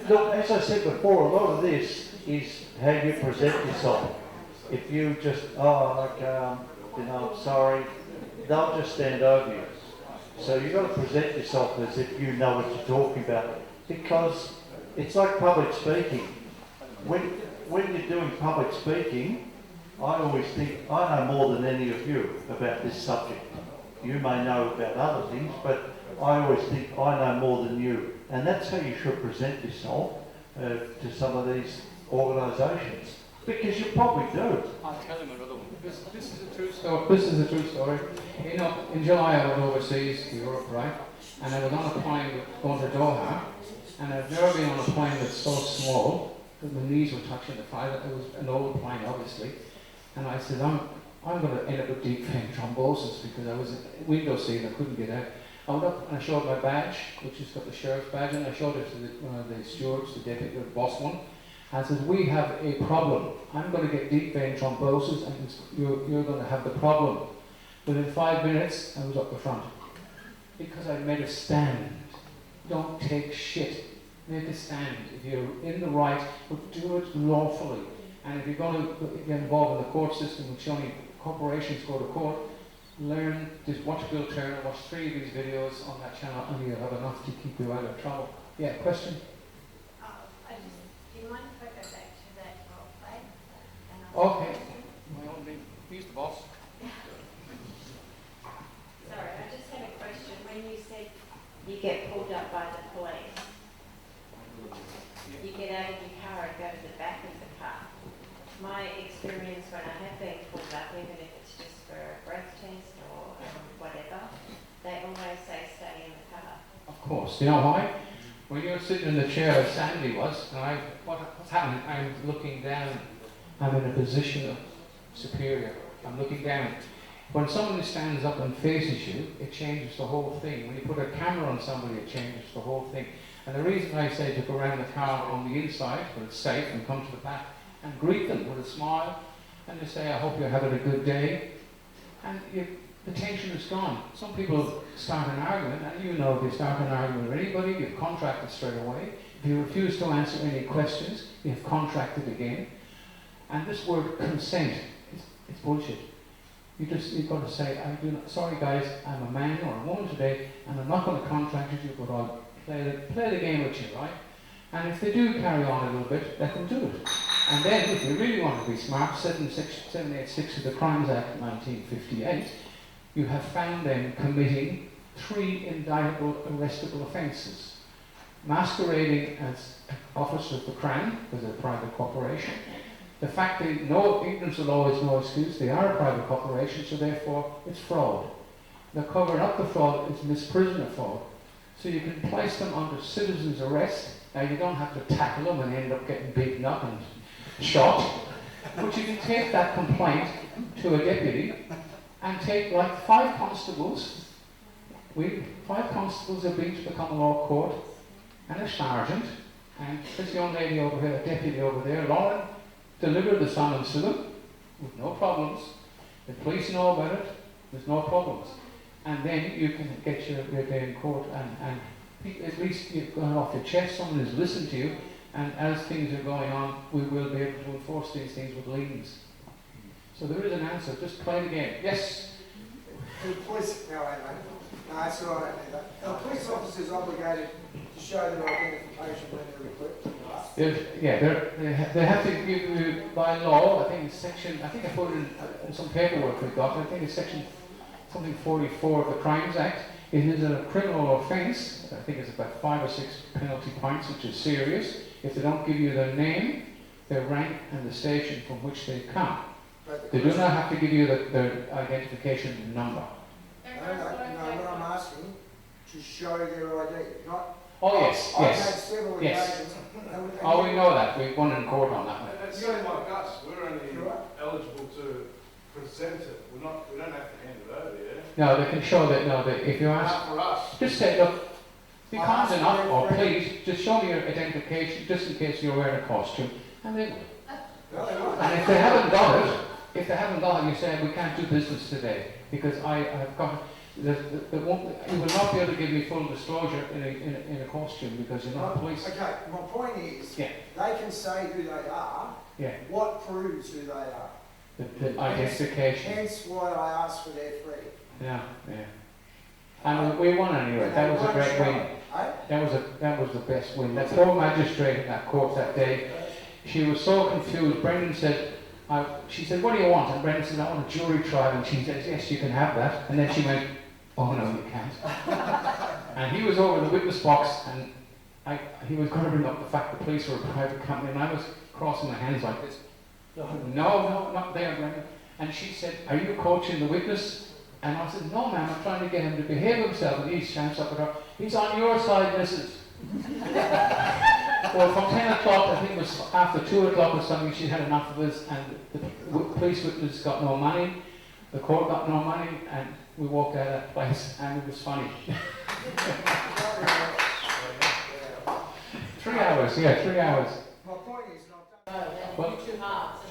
Look, as I said before, a lot of this is how you present yourself. If you just, I'm sorry, they'll just stand over you. So you've got to present yourself as if you know what you're talking about, because it's like public speaking. When you're doing public speaking, I always think I know more than any of you about this subject. You may know about other things, but I always think I know more than you. And that's how you should present yourself to some of these organisations, because you probably do. I'll tell him another one. This is a true story. This is a true story. You know, in July I went overseas to Europe, right? And I was on a plane going to Doha, and I've never been on a plane that's so small that my knees were touching the pilot. It was an old plane, obviously. And I said, I'm going to end up with deep vein thrombosis because I was in window seat and I couldn't get out. I went up and I showed my badge, which has got the sheriff's badge, and I showed it to one of the stewards, the deputy, the boss one. I said, we have a problem. I'm going to get deep vein thrombosis and you're going to have the problem. Within 5 minutes, I was up the front. Because I made a stand. Don't take shit. Make a stand. If you're in the right, but do it lawfully. And if you're going to get involved in the court system, which only corporations go to court, learn, just watch Bill Turner, watch 3 of these videos on that channel, and you'll have enough to keep you out of trouble. Yeah, question? Do you mind if I go back to that role play? Okay. He's the boss. Sorry, I just had a question. When you said you get pulled up by the police, you get out of your car and go to the back of the car. My experience when I have been pulled up, even if it's just for a breath test or whatever, they always say stay in the car. Of course. You know why? When you're sitting in the chair as Sandy was, and what's happening? I'm looking down. I'm in a position of superior. I'm looking down. When someone stands up and faces you, it changes the whole thing. When you put a camera on somebody, it changes the whole thing. And the reason I say to go around the car on the inside, where it's safe, and come to the back, and greet them with a smile, and just say, I hope you're having a good day. And the tension is gone. Some people start an argument, and you know if you start an argument with anybody, you've contracted straight away. If you refuse to answer any questions, you've contracted again. And this word consent, it's bullshit. You've got to say, sorry guys, I'm a man or a woman today, and I'm not going to contract with you, but I'll play the game with you, right? And if they do carry on a little bit, let them do it. And then, if you really want to be smart, 786 of the Crimes Act 1958, you have found them committing 3 indictable, arrestable offences. Masquerading as officers of the Crown, because they're a private corporation. The fact that ignorance of law is no excuse, they are a private corporation, so therefore it's fraud. They're covering up the fraud, it's misprision of fraud. So you can place them under citizen's arrest. Now you don't have to tackle them and end up getting beaten up and shot, but you can take that complaint to a deputy and take like 5 constables. 5 constables have been to the common law court and a sergeant, and this young lady over here, a deputy over there, Lauren, delivered the summons to them with no problems. The police know about it, there's no problems. And then you can get your day in court and at least you've gone off your chest, someone has listened to you, and as things are going on, we will be able to enforce these things with liens. So there is an answer, just play the game. Yes? The police, no, that's all right. The police officer is obligated to show their identification when they're equipped. They have to give you, by law, I think it's section, I put it in some paperwork we got, I think it's section something 44 of the Crimes Act. It is a criminal offence, I think it's about 5 or 6 penalty points, which is serious, if they don't give you their name, their rank and the station from which they come. They do not have to give you their identification number. No, what I'm asking, to show their ID, not... Oh yes, I've yes. had several occasions... Oh, we know that. We won in court on that one. It's only like us. We're only eligible to present it. We don't have to hand it over, yeah? No, they can show that. No, if you ask, Not for us. just say, look, be kind enough, or please, just show me your identification, just in case you're wearing a costume, and they will. And if they haven't got it, you say we can't do business today because I have got. You will not be able to give me full disclosure in a costume because you're not police. Okay, my point is, they can say who they are. Yeah. What proves who they are? The identification. Hence why I asked for their free. Yeah, yeah. And we won anyway. That was a great win. That was the best win. That poor magistrate in that court that day, she was so confused. Brendan said, she said, what do you want? And Brendan said, I want a jury trial. And she said, yes, you can have that. And then she went, oh no, you can't. And he was over in the witness box, and he was going to bring up the fact the police were a private company, and I was crossing my hands like this. No, not there, Brendan. And she said, are you coaching the witness? And I said, no, ma'am, I'm trying to get him to behave himself. And he shouts up at her, he's on your side, missus. Well, from 10 o'clock, I think it was after 2 o'clock or something, she had enough of us, and the police witness got no money, the court got no money, and we walked out of that place, and it was funny. 3 hours, yeah, 3 hours. My point is not Well,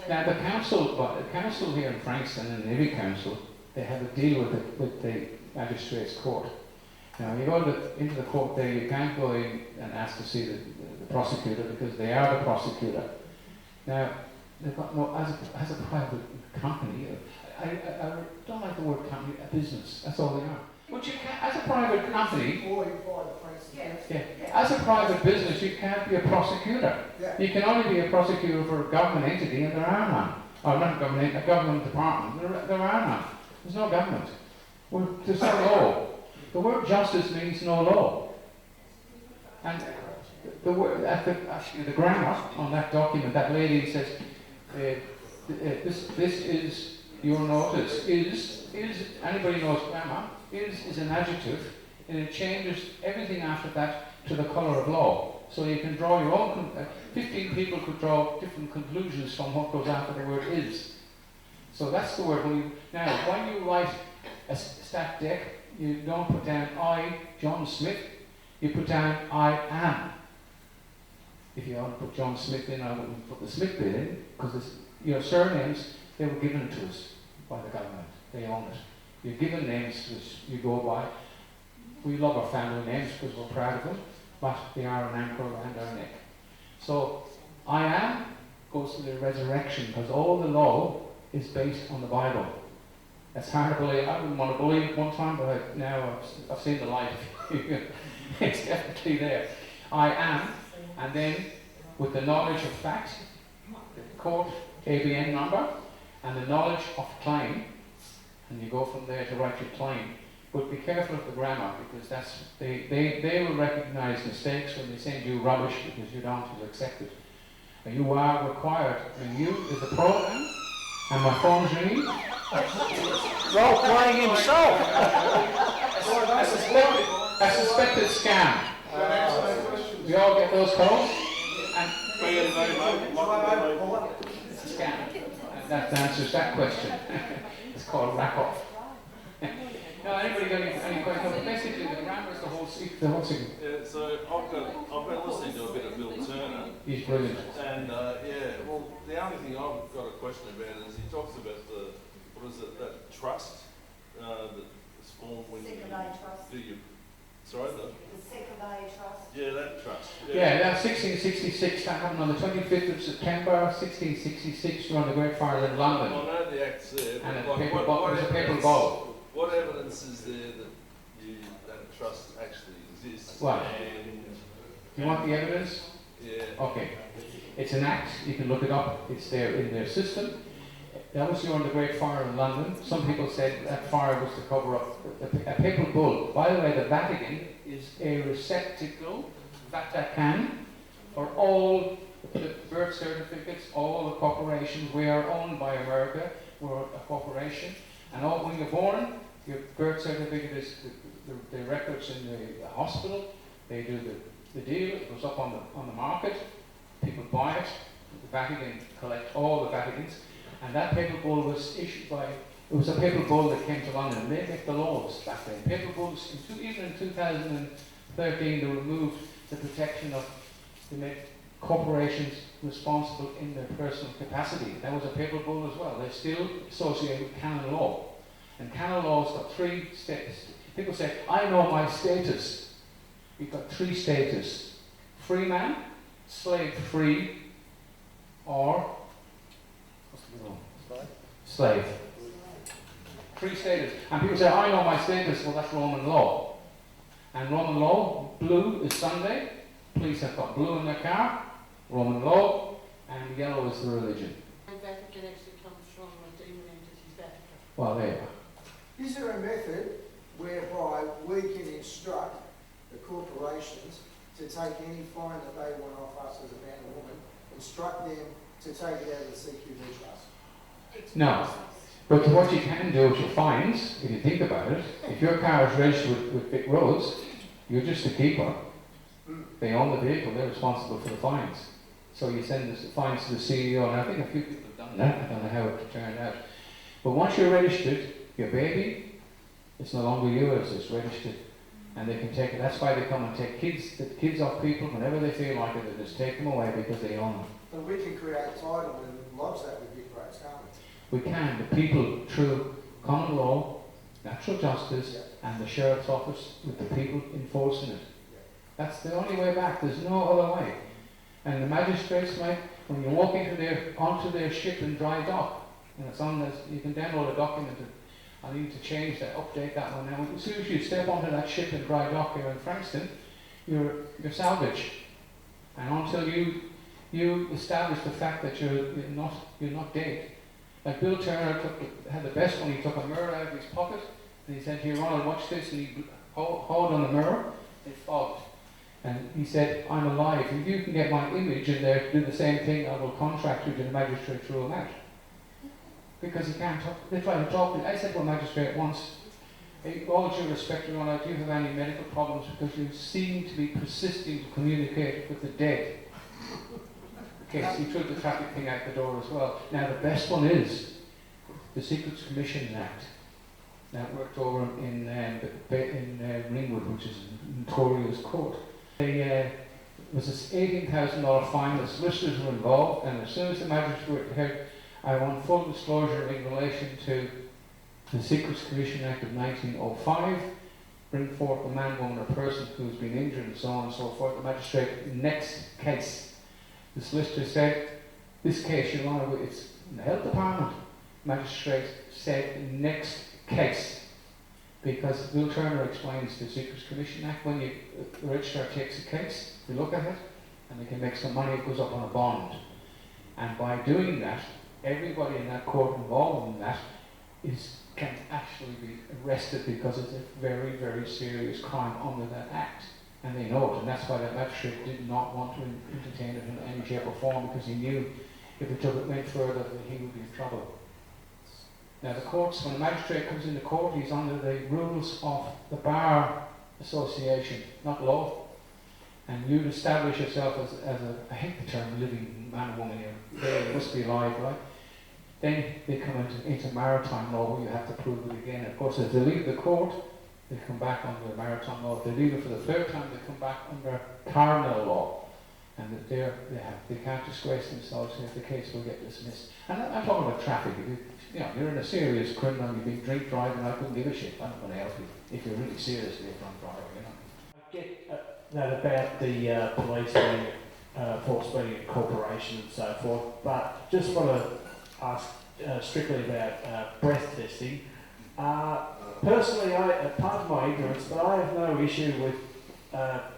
now the council here in Frankston and the Navy Council, they have a deal with the magistrates' court. Now, you go into the court there, you can't go in and ask to see the prosecutor because they are the prosecutor. Now, they've got no, as a private company, I don't like the word company, a business, that's all they are. But you can't, as a private company, as a private business, you can't be a prosecutor. You can only be a prosecutor for a government entity, and there are none. Or not government, a government department, there are none. There's no government. Well, there's no law. The word justice means no law. And the word, actually the grammar on that document, that lady says, this is your notice. Is, anybody knows grammar, is an adjective, and it changes everything after that to the colour of law. So you can draw your own, 15 people could draw different conclusions from what goes after the word is. So that's the word. Now, when you write a stat deck, you don't put down I, John Smith, you put down I am. If you want to put John Smith in, I wouldn't put the Smith bit in, because your surnames, they were given to us by the government. They own it. You're given names which you go by. We love our family names because we're proud of them, but they are an anchor around our neck. So, I am goes to the resurrection, because all the law is based on the Bible. It's hard to believe. I didn't want to believe it one time, but now I've seen the light. It's definitely there. I am, and then with the knowledge of fact, the court ABN number, and the knowledge of claim, and you go from there to write your claim. But be careful of the grammar, because they will recognise mistakes when they send you rubbish because you don't accept it. And you are required, and you is a program, and my phone's ringing. Role playing himself. A suspected scam. We all get those calls. And it's a scam. And that answers that question. It's called rack off. No, anybody got any questions? No, basically, the grammar is the whole thing. Yeah, so I've been listening to a bit of Bill Turner. He's brilliant. And well, the only thing I've got a question about is he talks about that trust that's formed when you do your. Sorry, the secondary trust. Yeah, that trust. Yeah, that's 1666. That happened on the 25th of September, 1666, during the Great Fire in London. I know the act's there. And But a like, paper ball. It was a paper ball. What evidence is there that a trust actually exists? Well, And you want the evidence? yeah. Okay. It's an act. You can look it up. It's there in their system. That was during the Great Fire in London. Some people said that fire was to cover up a papal bull. By the way, the Vatican is a receptacle, Vatican, for all the birth certificates, all the corporations. We are owned by America. We're a corporation. And all, when you're born, your birth certificate is the records in the hospital. They do the deal. It goes up on the market. People buy it. The Vatican collect all the Vaticans. And that papal bull was issued by, it was a papal bull that came to London. They make the laws back then. Papal bulls, even in 2013, they removed the protection of, they made corporations responsible in their personal capacity. That was a papal bull as well. They're still associated with canon law. And canon law's got 3 status. People say, I know my status. You've got 3 status. Free man, slave free, or slave. 3 status. And people say, I know my status. Well, that's Roman law. And Roman law, blue is Sunday. Police have got blue in their car. Roman law. And yellow is the religion. And Vatican actually comes from the demon entity Vatican. Well, there you are. Is there a method whereby we can instruct the corporations to take any fine that they want off us as a man or woman, instruct them to take it out of the CQB trust? No. But what you can do with your fines, if you think about it, if your car is registered with Vic Roads, you're just the keeper. They own the vehicle, they're responsible for the fines. So you send the fines to the CEO, and I think a few people have done that. I don't know how it turned out. But once you're registered, your baby, it's no longer yours, it's registered. And they can take it. That's why they come and take the kids off people whenever they feel like it. They just take them away because they own them. But we can create title and lodge that with Big Roads, can't we? We can. The people, through common law, natural justice, and the sheriff's office, with the people enforcing it. That's the only way back. There's no other way. And the magistrates, mate, when you walk onto their ship in dry dock, and it's on this, you can download a document. I need to change that, update that one now. As soon as you step onto that ship in dry dock here in Frankston, you're salvage. And until you establish the fact that you're not dead. Like Bill Turner had the best one. He took a mirror out of his pocket and he said, "Here, Ronald, watch this." And he hold on the mirror. It fogged. And he said, "I'm alive. If you can get my image in there to do the same thing, I will contract you to the magistrate to rule out." Because he can't talk. They try to talk to me. I said to a magistrate once, "All due respect, Your Honour, do you have any medical problems? Because you seem to be persisting to communicate with the dead." Okay, so he threw the traffic thing out the door as well. Now the best one is the Secrets Commission Act. That worked over in Ringwood, which is a notorious court. There was this $18,000 fine. The solicitors were involved, and as soon as the magistrate heard, I want full disclosure in relation to the Secrets Commission Act of 1905, bring forth a man, woman, or person who's been injured, and so on and so forth. The magistrate, next case. The solicitor said, "This case, Your Honour, it's in the health department." Magistrate said, "Next case." Because Bill Turner explains the Secrets Commission Act. When the registrar takes a case, they look at it, and they can make some money. It goes up on a bond. And by doing that, everybody in that court involved in that can actually be arrested because it's a very, very serious crime under that act. And they know it, and that's why that magistrate did not want to entertain it in any shape or form, because he knew if it went further that he would be in trouble. Now the courts, when a magistrate comes into court, he's under the rules of the Bar Association, not law. And you establish yourself as I hate the term living man or woman here, they must be alive, right? Then they come into maritime law, where you have to prove it again. Of course, if they leave the court, they come back under maritime law. If they leave it for the third time, they come back under carnal law. And that they can't disgrace themselves if the case will get dismissed. And I'm talking about traffic. If you're in a serious criminal, you've been drink driving, I couldn't give a shit. I'm not going to help you if you're really seriously a drunk driver, you know. I get that about the police being force being a corporation and so forth, but just want to ask strictly about breath testing. Personally, pardon my ignorance, but I have no issue with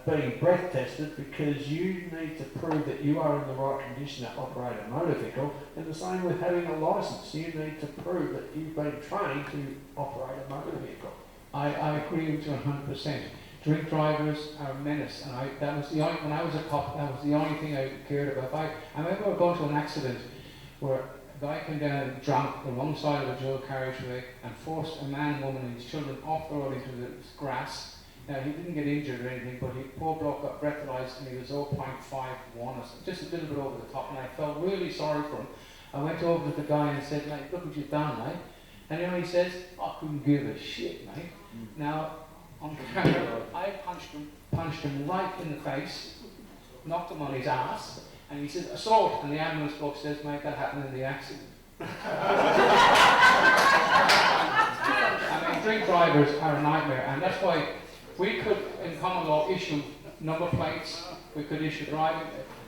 being breath tested, because you need to prove that you are in the right condition to operate a motor vehicle, and the same with having a licence. You need to prove that you've been trained to operate a motor vehicle. I agree with you 100%. Drink drivers are a menace, and when I was a cop, that was the only thing I cared about. I remember going to an accident where a guy came down drunk alongside of a dual carriageway and forced a man, woman and his children off the road into the grass. Now, he didn't get injured or anything, but poor bloke got breathalyzed and he was 0.51 or something, just a little bit over the top, and I felt really sorry for him. I went over to the guy and said, "Mate, look what you've done, mate." And you know he says, "I couldn't give a shit, mate." Now, on camera, I punched him right in the face, knocked him on his ass, and he said, "Assault," and the ambulance bloke says, "Mate, that happened in the accident." I mean, drink drivers are a nightmare, and that's why we could, in common law, issue number plates. We could issue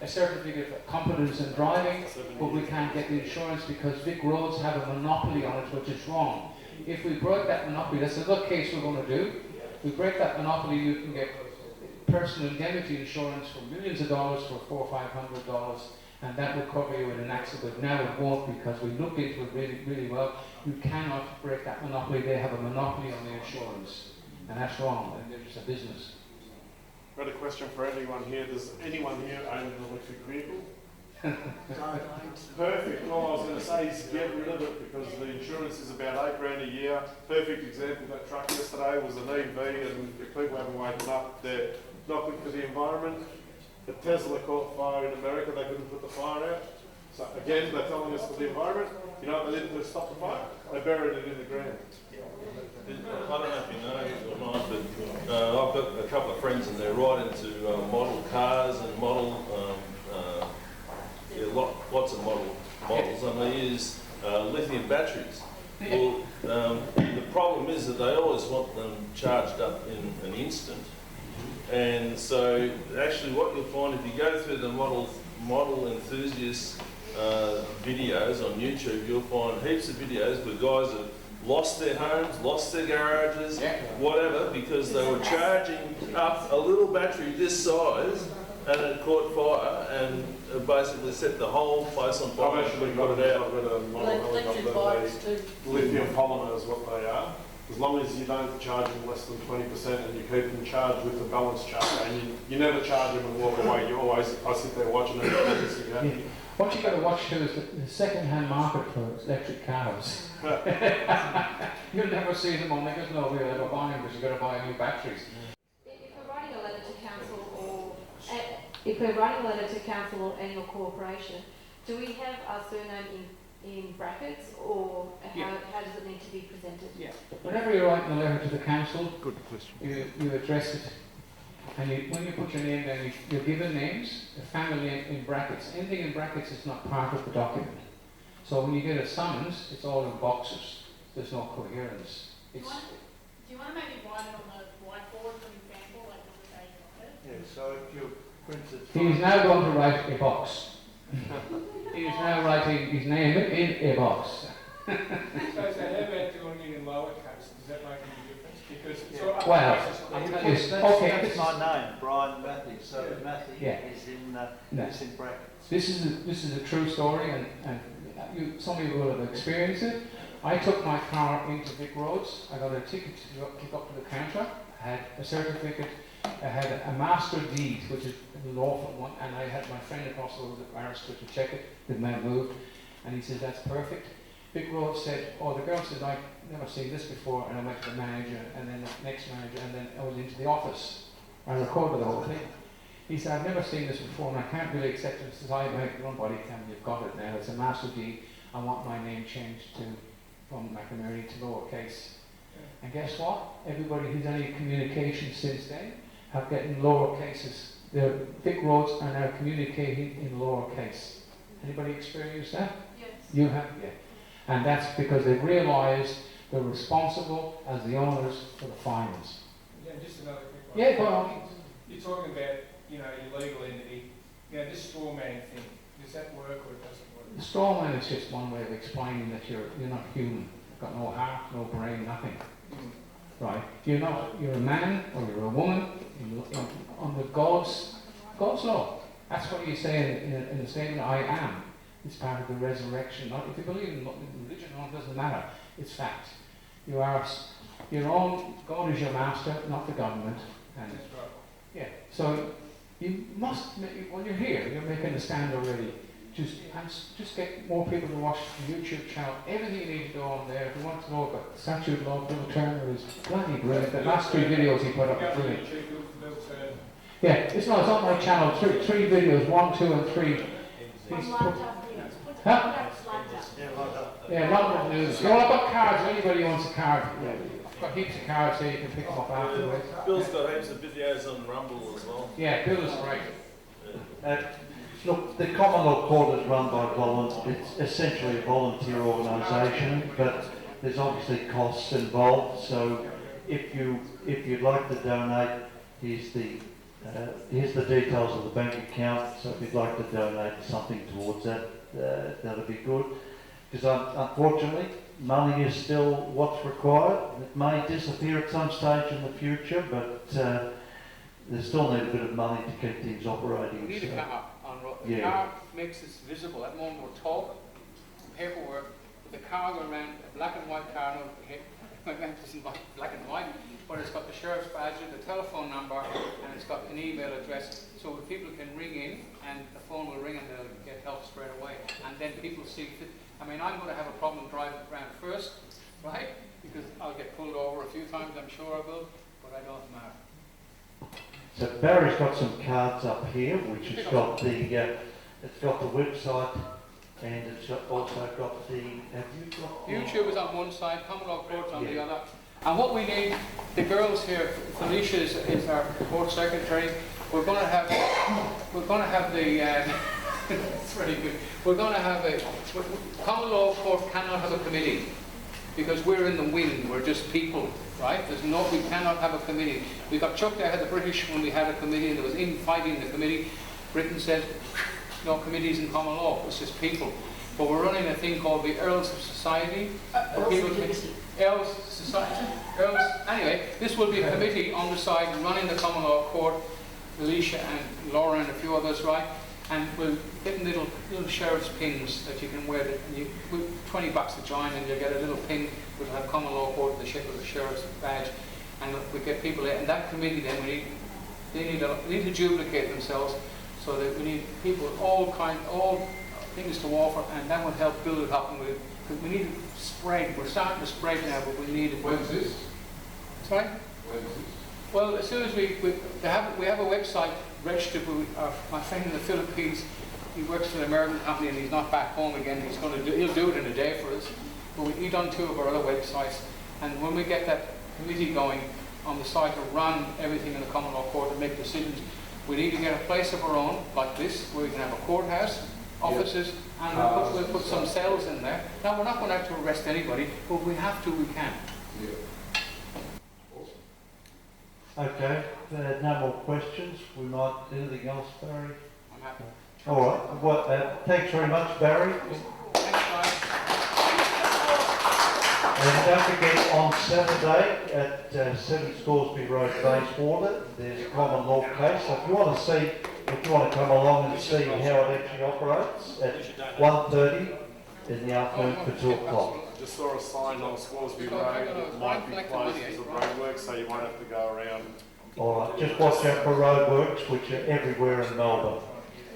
a certificate of competence in driving, but we can't get the insurance because Vic Roads have a monopoly on it, which is wrong. If we break that monopoly, that's another case we're going to do. We break that monopoly, you can get personal indemnity insurance for millions of dollars for $400 or $500, and that will cover you in an accident. Now it won't, because we looked into it really, really well. You cannot break that monopoly. They have a monopoly on the insurance, and that's wrong, and they're just a business. Got a question for anyone here. Does anyone here own an electric vehicle? Perfect. And all I was going to say is get rid of it, because the insurance is about $8,000 a year. Perfect example, that truck yesterday was an EV, and if people haven't woken up, they're not good for the environment. The Tesla caught fire in America, they couldn't put the fire out. So again, they're telling us for the environment. You know what they did to stop the fire? They buried it in the ground. I don't know if you know or not, but I've got a couple of friends and they're right into model cars and model, lots of models, and they use lithium batteries. Well, the problem is that they always want them charged up in an instant. And so actually what you'll find if you go through the model enthusiast videos on YouTube, you'll find heaps of videos where guys have lost their homes, lost their garages, whatever, because they were charging up a little battery this size and it caught fire and basically set the whole place on fire. I've actually got it out. I've got a model helicopter. Lithium polymer is what they are. As long as you don't charge them less than 20% and you keep them charged with the balance charge, and you never charge them and walk away. You always, I sit there watching them. Yeah. What you've got to watch too is the second-hand market for electric cars. You'll never see them on, because nobody will ever buy them, because you've got to buy new batteries. If we're writing a letter to council or any corporation, do we have our surname in brackets, or how does it need to be presented? Yeah. Whenever you're writing a letter to the council, good question. You address it, and when you put your name down, you're given names, a family in brackets. Anything in brackets is not part of the document. So when you get a summons, it's all in boxes. There's no coherence. Do you want to maybe write it on the whiteboard for example, like the way you write it? Yeah, so if you printed... He's now going to write a box. He's now writing his name in a box. So how about doing it in lowercase? Does that make any difference? Because it's all Well, that's my name, Brian Matthews. So Matthew is in brackets. This is a true story, and some of you will have experienced it. I took my car into Vic Roads. I got a ticket to kick up to the counter. I had a certificate. I had a master deed, which is a lawful one, and I had my friend across the road, the barrister, to check it. The man moved, and he said, "That's perfect." Vic Roads said, "Oh, the girl said, I've never seen this before," and I went to the manager, and then the next manager, and then I was into the office. I recorded the whole thing. He said, "I've never seen this before, and I can't really accept it." He says, "I make one body tell me you've got it now. It's a master deed. I want my name changed from McNamara to lowercase." And guess what? Everybody who's any communication since then have gotten lower cases. The Vic Roads are now communicating in lowercase. Anybody experienced that? Yes. You have, yeah. And that's because they've realised they're responsible as the owners for the fines. Yeah, just another quick one. Yeah, go on. You're talking about, your legal entity. This straw man thing. Does that work or it doesn't work? The straw man is just one way of explaining that you're not human. You've got no heart, no brain, nothing. Right? You're a man or you're a woman under God's law. That's what you say in the statement, "I am." It's part of the resurrection. Not if you believe in religion or not, it doesn't matter. It's fact. You are your own. God is your master, not the government. And yeah. So you must, when you're here, you're making a stand already. Just get more people to watch the YouTube channel. Everything you need to go on there. If you want to know about the statute of law, Bill Turner is bloody brilliant. The last 3 videos he put up are brilliant. Yeah, it's not my channel. 3 videos, 1, 2, and 3. Huh? Yeah, London News. Well, I've got cards. Anybody who wants a card, I've got heaps of cards so you can pick them up afterwards. Bill's got heaps of videos on Rumble as well. Yeah, Bill is great. Look, the Common Law Court is run by it's essentially a volunteer organisation, but there's obviously costs involved. So if you'd like to donate, here's the details of the bank account. So if you'd like to donate something towards that, that'll be good. because unfortunately money is still what's required. It may disappear at some stage in the future, but they still need a bit of money to keep things operating. We need a car on road. The Yeah. car makes us visible. At the moment we're talking, paperwork, with the car going around, a black and white car, no, it isn't black and white, but it's got the sheriff's badge, the telephone number, and it's got an email address, so people can ring in, and the phone will ring and they'll get help straight away. And then people see, I mean, I'm going to have a problem driving around first, right? Because I'll get pulled over a few times, I'm sure I will, but I don't matter. So Barry's got some cards up here, which has got it's got the website, and it's also got the, have you got? YouTube is on one side, Common Law Court's on the other. And what we need, the girls here, Felicia is our court secretary. We're going to have the, it's really good. We're going to have Common Law Court cannot have a committee because we're in the wing. We're just people, right? We cannot have a committee. We got chucked out of the British when we had a committee, and there was infighting in the committee. Britain said, no committees in common law, it's just people. But we're running a thing called the Earls of Society. Earls Society. Anyway, this will be a committee on the side running the common law court. Alicia and Laura and a few others, right? And we'll get little sheriff's pins that you can wear. And you put $20 to join, and you'll get a little pin which will have common law court in the shape of the sheriff's badge. And we get people there. And that committee then they need to duplicate themselves. So that we need people all things to offer, and that would help build it up. And we need to spread. We're starting to spread now, but we need it. When's this? Sorry? When is this? Well, as soon as we have a website registered with my friend in the Philippines. He works for an American company and he's not back home again. He'll do it in a day for us. But he's done 2 of our other websites, and when we get that committee going on the side to run everything in the common law court and make decisions, we need to get a place of our own, like this, where we can have a courthouse, offices, and we'll put some cells in there. Now, we're not going out to arrest anybody, but if we have to, we can. Yeah. Okay, no more questions. We might, anything else, Barry? I'm happy. All right, well, thanks very much, Barry. Thanks, guys. And don't forget, on Saturday at 7 Scoresby Road, Bayswater, there's a common law case. So if you want to come along and see how it actually operates, at 1:30 in the afternoon for 2 o'clock. Just saw a sign on Scoresby Road that might be closed because of roadworks, so you won't have to go around. All right, just watch out for roadworks, which are everywhere in Melbourne.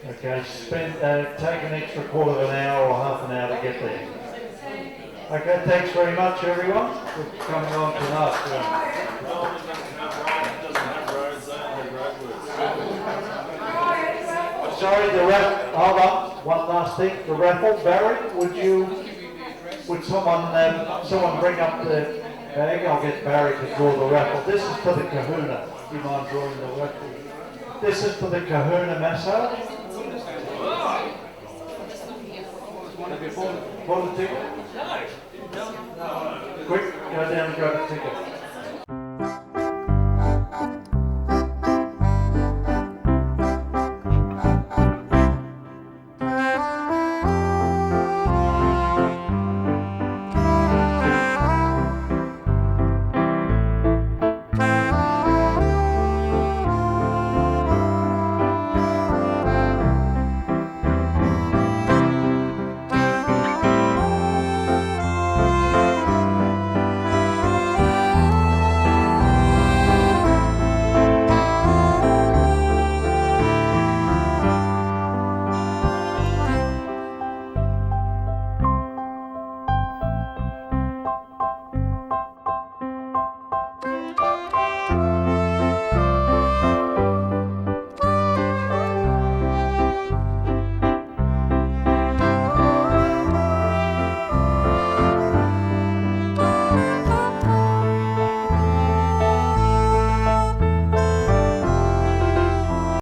Okay, take an extra quarter of an hour or half an hour to get there. Okay, thanks very much, everyone, for coming on tonight. Melbourne doesn't have roads, they only have roadworks. Sorry, the raffle. Hold on, one last thing. The raffle, Barry, would someone bring up the bag? I'll get Barry to draw the raffle. This is for the Kahuna. Do you mind drawing the raffle? This is for the Kahuna massage. Bought a ticket? No. Quick, go down and grab a ticket.